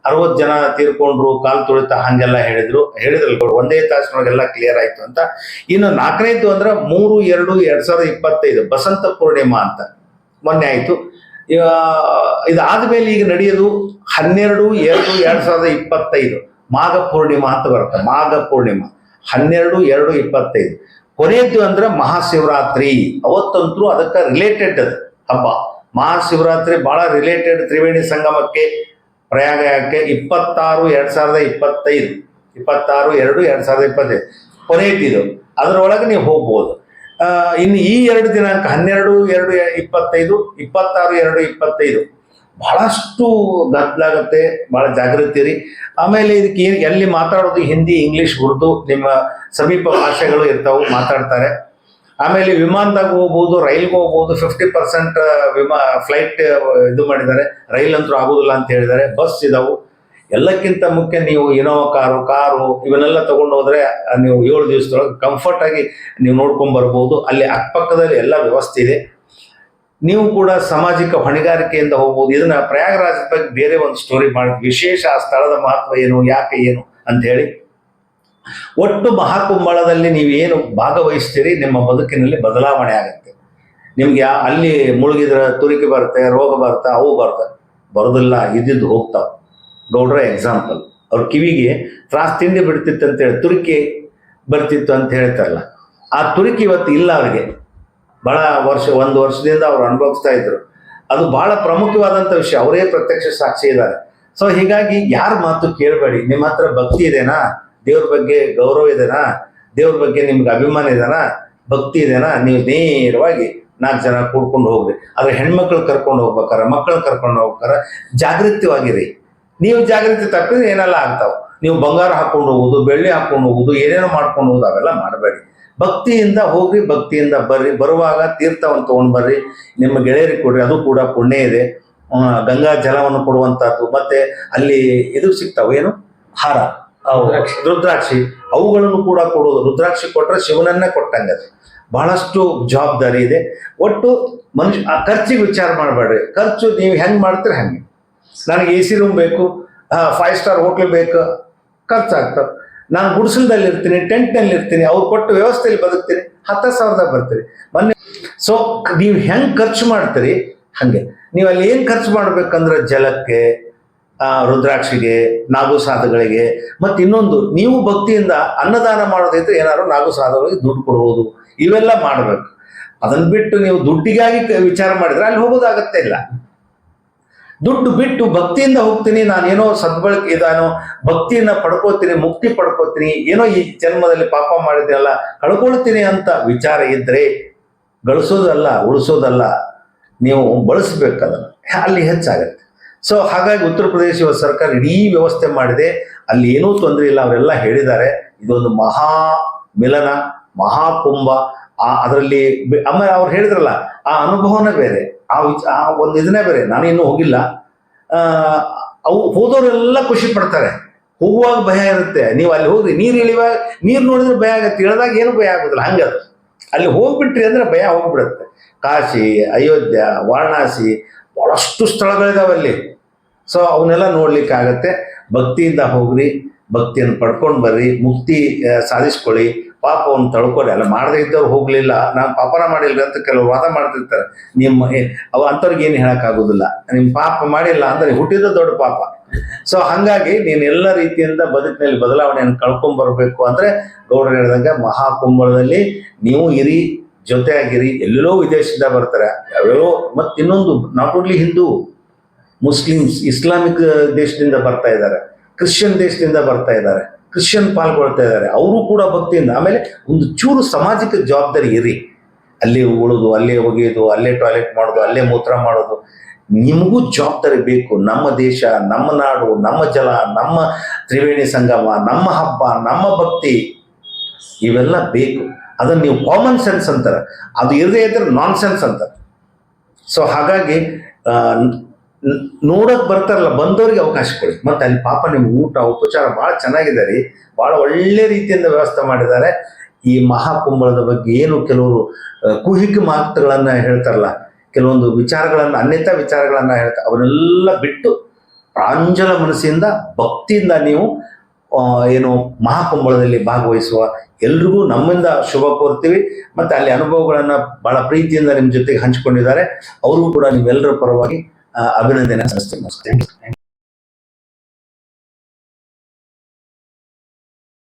60 ಜನ ತೀರ್ಕೊಂಡ್ರು, ಕಾಲು ತುಳಿತ, ಹಂಗೆಲ್ಲ ಹೇಳಿದ್ರಲ್ಲ. ಒಂದೇ ತಾಸಿನೊಳಗೆಲ್ಲ ಕ್ಲಿಯರ್ ಆಯ್ತು ಅಂತ. ಇನ್ನು 4ನೇದು ಅಂದ್ರೆ 3/2/2025 ಬಸಂತ ಪೂರ್ಣಿಮಾ ಅಂತ ಮೊನ್ನೆ ಆಯ್ತು. ಇದಾದ್ಮೇಲೆ ಈಗ ನಡೆಯೋದು 12/2/2025 ಮಾಘ ಪೂರ್ಣಿಮಾ ಅಂತ ಬರುತ್ತೆ. ಮಾಘ ಪೂರ್ಣಿಮಾ 12/2/25. ಕೊನೆಯದ್ದು ಅಂದ್ರೆ ಮಹಾಶಿವರಾತ್ರಿ. ಅವತ್ತಂತೂ ಅದಕ್ಕೆ ರಿಲೇಟೆಡ್ ಅದು ಹಬ್ಬ. ಮಹಾಶಿವರಾತ್ರಿ ಬಹಳ ರಿಲೇಟೆಡ್ ತ್ರಿವೇಣಿ ಸಂಗಮಕ್ಕೆ, ಪ್ರಯಾಗಕ್ಕೆ. 26/2/2025, 26/2/2025 ಕೊನೆಯದಿದು. ಅದರೊಳಗೆ ನೀವು ಹೋಗ್ಬೋದು. ಇನ್ನು ಈ 2 ದಿನಾಂಕ 12/2/25, 26/2/25 ಬಹಳಷ್ಟು ಗದ್ದಲಾಗತ್ತೆ, ಬಹಳ ಜಾಗೃತಿ ಇರಿ. ಆಮೇಲೆ ಇದಕ್ಕೆ ಎಲ್ಲಿ ಮಾತಾಡೋದು ಹಿಂದಿ, ಇಂಗ್ಲಿಷ್, ಉರ್ದು, ನಿಮ್ಮ ಸಮೀಪ ಭಾಷೆಗಳು ಇರ್ತಾವೆ, ಮಾತಾಡ್ತಾರೆ. ಆಮೇಲೆ ವಿಮಾನದಾಗ ಹೋಗ್ಬೋದು, ರೈಲ್ಗೆ ಹೋಗ್ಬೋದು. 50% ಫ್ಲೈಟ್ ಇದು ಮಾಡಿದ್ದಾರೆ, ರೈಲ್ ಅಂತೂ ಆಗೋದಿಲ್ಲ ಅಂತ ಹೇಳಿದ್ದಾರೆ. ಬಸ್ ಇದಾವು. ಎಲ್ಲಕ್ಕಿಂತ ಮುಖ್ಯ, ನೀವು ಇನೋವಾ ಕಾರು ಇವನ್ನೆಲ್ಲ ತಗೊಂಡು ಹೋದ್ರೆ ನೀವು 7 ದಿವಸದೊಳಗೆ ಕಂಫರ್ಟ್ ಆಗಿ ನೀವು ನೋಡ್ಕೊಂಡ್ ಬರ್ಬೋದು. ಅಲ್ಲಿ ಅಕ್ಕಪಕ್ಕದಲ್ಲಿ ಎಲ್ಲ ವ್ಯವಸ್ಥೆ ಇದೆ. ನೀವು ಕೂಡ ಸಾಮಾಜಿಕ ಹೊಣೆಗಾರಿಕೆಯಿಂದ ಹೋಗ್ಬೋದು. ಇದನ್ನ ಪ್ರಯಾಗರಾಜ್ ಬಗ್ಗೆ ಬೇರೆ ಒಂದು ಸ್ಟೋರಿ ಮಾಡಿದ್ವಿ, ವಿಶೇಷ ಆ ಸ್ಥಳದ ಮಹತ್ವ ಏನು, ಯಾಕೆ ಏನು ಅಂತ ಹೇಳಿ. ಒಟ್ಟು ಮಹಾಕುಂಭದಲ್ಲಿ ನೀವೇನು ಭಾಗವಹಿಸ್ತೀರಿ, ನಿಮ್ಮ ಬದುಕಿನಲ್ಲಿ ಬದಲಾವಣೆ ಆಗುತ್ತೆ. ನಿಮ್ಗೆ ಅಲ್ಲಿ ಮುಳುಗಿದ್ರೆ ತುರಿಕೆ ಬರುತ್ತೆ, ರೋಗ ಬರುತ್ತೆ, ಅವು ಬರೋದಿಲ್ಲ, ಇದ್ದಿದ್ದು ಹೋಗ್ತಾವೆ. ಗೌಡ್ರ ಎಕ್ಸಾಂಪಲ್, ಅವ್ರ ಕಿವಿಗೆ ತ್ರಾಸ್ ತಿಂಡಿ ಬಿಡ್ತಿತ್ತು ಅಂತೇಳಿ ತುರಿಕೆ ಬರ್ತಿತ್ತು ಅಂತ ಹೇಳ್ತಾರಲ್ಲ, ಆ ತುರಿಕೆ ಇವತ್ತು ಇಲ್ಲ. ಅವ್ರಿಗೆ ಬಹಳ 1 ವರ್ಷದಿಂದ ಅವ್ರು ಅನುಭವಿಸ್ತಾ ಇದ್ರು. ಅದು ಬಹಳ ಪ್ರಮುಖವಾದಂಥ ವಿಷಯ. ಅವರೇ ಪ್ರತ್ಯಕ್ಷ ಸಾಕ್ಷಿ ಇದ್ದಾರೆ. ಸೊ ಹೀಗಾಗಿ ಯಾರ ಮಾತು ಕೇಳಬೇಡಿ. ನಿಮ್ಮ ಹತ್ರ ಭಕ್ತಿ ಇದೆನಾ, ದೇವ್ರ ಬಗ್ಗೆ ಗೌರವ ಇದೆನಾ, ದೇವ್ರ ಬಗ್ಗೆ ನಿಮ್ಗೆ ಅಭಿಮಾನ ಇದೆನಾ, ಭಕ್ತಿ ಇದೆನಾ, ನೀವು ನೇರವಾಗಿ 4 ಜನ ಕೂಡ್ಕೊಂಡು ಹೋಗ್ರಿ. ಆದ್ರೆ ಹೆಣ್ಮಕ್ಳು ಕರ್ಕೊಂಡು ಹೋಗ್ಬೇಕಾರ, ಮಕ್ಕಳನ್ನ ಕರ್ಕೊಂಡು ಹೋಗ್ಬೇಕಾರ ಜಾಗೃತವಾಗಿರಿ. ನೀವು ಜಾಗೃತಿ ತಪ್ಪಿದ್ರೆ ಏನೆಲ್ಲ ಆಗ್ತಾವ. ನೀವು ಬಂಗಾರ ಹಾಕೊಂಡು ಹೋಗುದು, ಬೆಳ್ಳಿ ಹಾಕೊಂಡು ಹೋಗುದು, ಏನೇನೋ ಮಾಡ್ಕೊಂಡು ಹೋಗುದು, ಅವೆಲ್ಲ ಮಾಡಬೇಡಿ. ಭಕ್ತಿಯಿಂದ ಹೋಗ್ರಿ, ಭಕ್ತಿಯಿಂದ ಬರ್ರಿ. ಬರುವಾಗ ತೀರ್ಥವನ್ನು ತಗೊಂಡ್ ಬರ್ರಿ, ನಿಮ್ಮ ಗೆಳೆಯರಿಗೆ ಕೊಡ್ರಿ, ಅದು ಕೂಡ ಪುಣ್ಯ ಇದೆ. ಗಂಗಾ ಜಲವನ್ನು ಕೊಡುವಂತಹದ್ದು. ಮತ್ತೆ ಅಲ್ಲಿ ಇದು ಸಿಗ್ತಾವ, ಏನು ಹಾರ, ರುದ್ರಾಕ್ಷಿ, ಅವುಗಳನ್ನು ಕೂಡ ಕೊಡೋದು. ರುದ್ರಾಕ್ಷಿ ಕೊಟ್ರೆ ಶಿವನನ್ನೇ ಕೊಟ್ಟಂಗೆ. ಅದು ಬಹಳಷ್ಟು ಜವಾಬ್ದಾರಿ ಇದೆ. ಒಟ್ಟು ಮನುಷ್ಯ ಆ ಖರ್ಚಿಗೆ ವಿಚಾರ ಮಾಡಬೇಡ್ರಿ. ಖರ್ಚು ನೀವು ಹೆಂಗ್ ಮಾಡ್ತೀರಿ ಹಂಗೆ. ನನಗೆ AC ರೂಮ್ ಬೇಕು, 5 ಸ್ಟಾರ್ ಹೋಟ್ಲ್ ಬೇಕು, ಖರ್ಚಾಗ್ತದೆ. ನಾನು ಗುಡಿಸಲದಲ್ಲಿ ಇರ್ತೀನಿ, ಟೆಂಟ್ನಲ್ಲಿ ಇರ್ತೀನಿ, ಅವ್ರು ಕೊಟ್ಟ ವ್ಯವಸ್ಥೆಯಲ್ಲಿ ಬದುಕ್ತೀನಿ, 10,000ದಾಗ ಬರ್ತೀರಿ ಮೊನ್ನೆ. ಸೊ ನೀವು ಹೆಂಗ್ ಖರ್ಚು ಮಾಡ್ತೀರಿ ಹಂಗೆ. ನೀವು ಅಲ್ಲಿ ಏನು ಖರ್ಚು ಮಾಡ್ಬೇಕಂದ್ರೆ ಜಲಕ್ಕೆ, ರುದ್ರಾಕ್ಷಿಗೆ, ನಾಗುಸಾಧುಗಳಿಗೆ, ಮತ್ತು ಇನ್ನೊಂದು ನೀವು ಭಕ್ತಿಯಿಂದ ಅನ್ನದಾನ ಮಾಡೋದೈತೆ ಏನಾದ್ರು ನಾಗುಸಾಧುಗಳಿಗೆ ದುಡ್ಡು ಕೊಡುವುದು, ಇವೆಲ್ಲ ಮಾಡಬೇಕು. ಅದನ್ನ ಬಿಟ್ಟು ನೀವು ದುಡ್ಡಿಗಾಗಿ ವಿಚಾರ ಮಾಡಿದ್ರೆ ಅಲ್ಲಿ ಹೋಗೋದಾಗತ್ತೆ ಇಲ್ಲ. ದುಡ್ಡು ಬಿಟ್ಟು ಭಕ್ತಿಯಿಂದ ಹೋಗ್ತೀನಿ, ನಾನೇನೋ ಸದ್ಬಳಕೆ ಇದಾನೋ ಭಕ್ತಿಯನ್ನ ಪಡ್ಕೋತೀನಿ, ಮುಕ್ತಿ ಪಡ್ಕೋತೀನಿ, ಏನೋ ಈ ಜನ್ಮದಲ್ಲಿ ಪಾಪ ಮಾಡಿದ್ರಲ್ಲ ಕಳ್ಕೊಳ್ತೀನಿ ಅಂತ ವಿಚಾರ ಇದ್ರೆ ಗಳಿಸೋದಲ್ಲ, ಉಳಿಸೋದಲ್ಲ, ನೀವು ಬಳಸ್ಬೇಕದನ್ನು, ಅಲ್ಲಿ ಹೆಚ್ಚಾಗತ್ತೆ. ಸೊ ಹಾಗಾಗಿ ಉತ್ತರ ಪ್ರದೇಶ ಸರ್ಕಾರ ಇಡೀ ವ್ಯವಸ್ಥೆ ಮಾಡಿದೆ. ಅಲ್ಲಿ ಏನೂ ತೊಂದರೆ ಇಲ್ಲ, ಅವರೆಲ್ಲ ಹೇಳಿದ್ದಾರೆ. ಇದೊಂದು ಮಹಾ ಮಿಲನ, ಮಹಾಕುಂಭ. ಅದರಲ್ಲಿ ಆಮೇಲೆ ಅವ್ರು ಹೇಳಿದ್ರಲ್ಲ, ಆ ಅನುಭವನೇ ಬೇರೆ, ಆ ಒಂದು ಇದನ್ನೇ ಬೇರೆ. ನಾನು ಇನ್ನೂ ಹೋಗಿಲ್ಲ. ಅವು ಹೋದವರೆಲ್ಲ ಖುಷಿ ಪಡ್ತಾರೆ. ಹೋಗುವಾಗ ಭಯ ಇರುತ್ತೆ. ನೀವು ಅಲ್ಲಿ ಹೋಗ್ರಿ, ನೀರು ಇಳಿಯುವಾಗ ನೀರು ನೋಡಿದ್ರೆ ಭಯ ಆಗುತ್ತೆ, ಇಳಿದಾಗ ಏನು ಭಯ ಆಗೋದಿಲ್ಲ. ಹಂಗದು ಅಲ್ಲಿ ಹೋಗ್ಬಿಟ್ರಿ ಅಂದ್ರೆ ಭಯ ಹೋಗ್ಬಿಡುತ್ತೆ. ಕಾಶಿ, ಅಯೋಧ್ಯ, ವಾರಣಾಸಿ, ಬಹಳಷ್ಟು ಸ್ಥಳಗಳಿದಾವೆ ಅಲ್ಲಿ. ಸೊ ಅವನ್ನೆಲ್ಲ ನೋಡ್ಲಿಕ್ಕೆ ಆಗತ್ತೆ. ಭಕ್ತಿಯಿಂದ ಹೋಗ್ರಿ, ಭಕ್ತಿಯನ್ನು ಪಡ್ಕೊಂಡು ಬರ್ರಿ, ಮುಕ್ತಿ ಸಾಧಿಸ್ಕೊಳ್ಳಿ, ಪಾಪವನ್ನು ತಳ್ಕೊಳ್ಳಿ. ಅಲ್ಲ ಮಾಡದೇ ಇದ್ದವ್ರು ಹೋಗ್ಲಿಲ್ಲ, ನಾನು ಪಾಪನ ಮಾಡಿಲ್ಲ ಅಂತ ಕೆಲವರು ವಾದ ಮಾಡ್ತಿರ್ತಾರೆ. ನಿಮ್ಮ ಅವ ಅಂಥವ್ರಿಗೆ ಏನು ಹೇಳಕ್ಕಾಗೋದಿಲ್ಲ. ನಿಮ್ಮ ಪಾಪ ಮಾಡಿಲ್ಲ ಅಂದ್ರೆ ಹುಟ್ಟಿದ ದೊಡ್ಡ ಪಾಪ. ಸೊ ಹಂಗಾಗಿ ನೀನು ಎಲ್ಲ ರೀತಿಯಿಂದ ಬದುಕಿನಲ್ಲಿ ಬದಲಾವಣೆಯನ್ನು ಕಳ್ಕೊಂಡ್ಬರ್ಬೇಕು ಅಂದ್ರೆ ಗೌಡರು ಹೇಳಿದಂಗೆ ಮಹಾಕುಂಭದಲ್ಲಿ ನೀವು ಇರಿ, ಜೊತೆಯಾಗಿರಿ. ಎಲ್ಲೆಲ್ಲೋ ವಿದೇಶದಿಂದ ಬರ್ತಾರೆ, ಯಾವ್ಯಾವ. ಮತ್ತು ಇನ್ನೊಂದು, not only Hindu, Muslims, Islamic ದೇಶದಿಂದ ಬರ್ತಾ ಇದ್ದಾರೆ, ಕ್ರಿಶ್ಚಿಯನ್ ದೇಶದಿಂದ ಬರ್ತಾ ಇದ್ದಾರೆ, ಕ್ರಿಶ್ಚಿಯನ್ ಪಾಲ್ಗೊಳ್ತಾ ಇದ್ದಾರೆ. ಅವರು ಕೂಡ ಭಕ್ತಿಯಿಂದ. ಆಮೇಲೆ ಒಂದು ಚೂರು ಸಾಮಾಜಿಕ ಜವಾಬ್ದಾರಿ ಇರಿ. ಅಲ್ಲಿ ಉಳಿದು, ಅಲ್ಲೇ ಒಗೆಯೋದು, ಅಲ್ಲೇ ಟಾಯ್ಲೆಟ್ ಮಾಡೋದು, ಅಲ್ಲೇ ಮೂತ್ರ ಮಾಡೋದು, ನಿಮಗೂ ಜವಾಬ್ದಾರಿ ಬೇಕು. ನಮ್ಮ ದೇಶ, ನಮ್ಮ ನಾಡು, ನಮ್ಮ ಜಲ, ನಮ್ಮ ತ್ರಿವೇಣಿ ಸಂಗಮ, ನಮ್ಮ ಹಬ್ಬ, ನಮ್ಮ ಭಕ್ತಿ, ಇವೆಲ್ಲ ಬೇಕು. ಅದನ್ನು ನೀವು ಕಾಮನ್ ಸೆನ್ಸ್ ಅಂತಾರೆ, ಅದು ಇರದೇ ಇದ್ರೆ ನಾನ್ ಸೆನ್ಸ್ ಅಂತಾರೆ. ಸೊ ಹಾಗಾಗಿ ನೋಡಕ್ ಬರ್ತಾರಲ್ಲ, ಬಂದವರಿಗೆ ಅವಕಾಶ ಕೊಡಿ. ಮತ್ತೆ ಅಲ್ಲಿ ಪಾಪ ನಿಮ್ಗೆ ಊಟ ಉಪಚಾರ ಭಾಳ ಚೆನ್ನಾಗಿದೆ ರೀ, ಭಾಳ ಒಳ್ಳೆ ರೀತಿಯಿಂದ ವ್ಯವಸ್ಥೆ ಮಾಡಿದ್ದಾರೆ. ಈ ಮಹಾಕುಂಭದ ಬಗ್ಗೆ ಏನು ಕೆಲವರು ಕುಹಿಕ ಮಾತುಗಳನ್ನ ಹೇಳ್ತಾರಲ್ಲ, ಕೆಲವೊಂದು ವಿಚಾರಗಳನ್ನ, ಅನ್ಯತಾ ವಿಚಾರಗಳನ್ನ ಹೇಳ್ತಾರೆ, ಅವನ್ನೆಲ್ಲ ಬಿಟ್ಟು ಪ್ರಾಂಜಲ ಮನಸ್ಸಿಂದ ಭಕ್ತಿಯಿಂದ ನೀವು ಏನು ಮಹಾಕುಂಭದಲ್ಲಿ ಭಾಗವಹಿಸುವ ಎಲ್ರಿಗೂ ನಮ್ಮಿಂದ ಶುಭ ಕೋರ್ತೀವಿ. ಮತ್ತೆ ಅಲ್ಲಿ ಅನುಭವಗಳನ್ನ ಬಹಳ ಪ್ರೀತಿಯಿಂದ ನಿಮ್ಮ ಜೊತೆಗೆ ಹಂಚಿಕೊಂಡಿದ್ದಾರೆ. ಅವ್ರಿಗೂ ಕೂಡ ನೀವೆಲ್ಲರ ಪರವಾಗಿ ಅಭಿನಂದನೆ ಸಲ್ಲಿಸ್ತೀನಿ.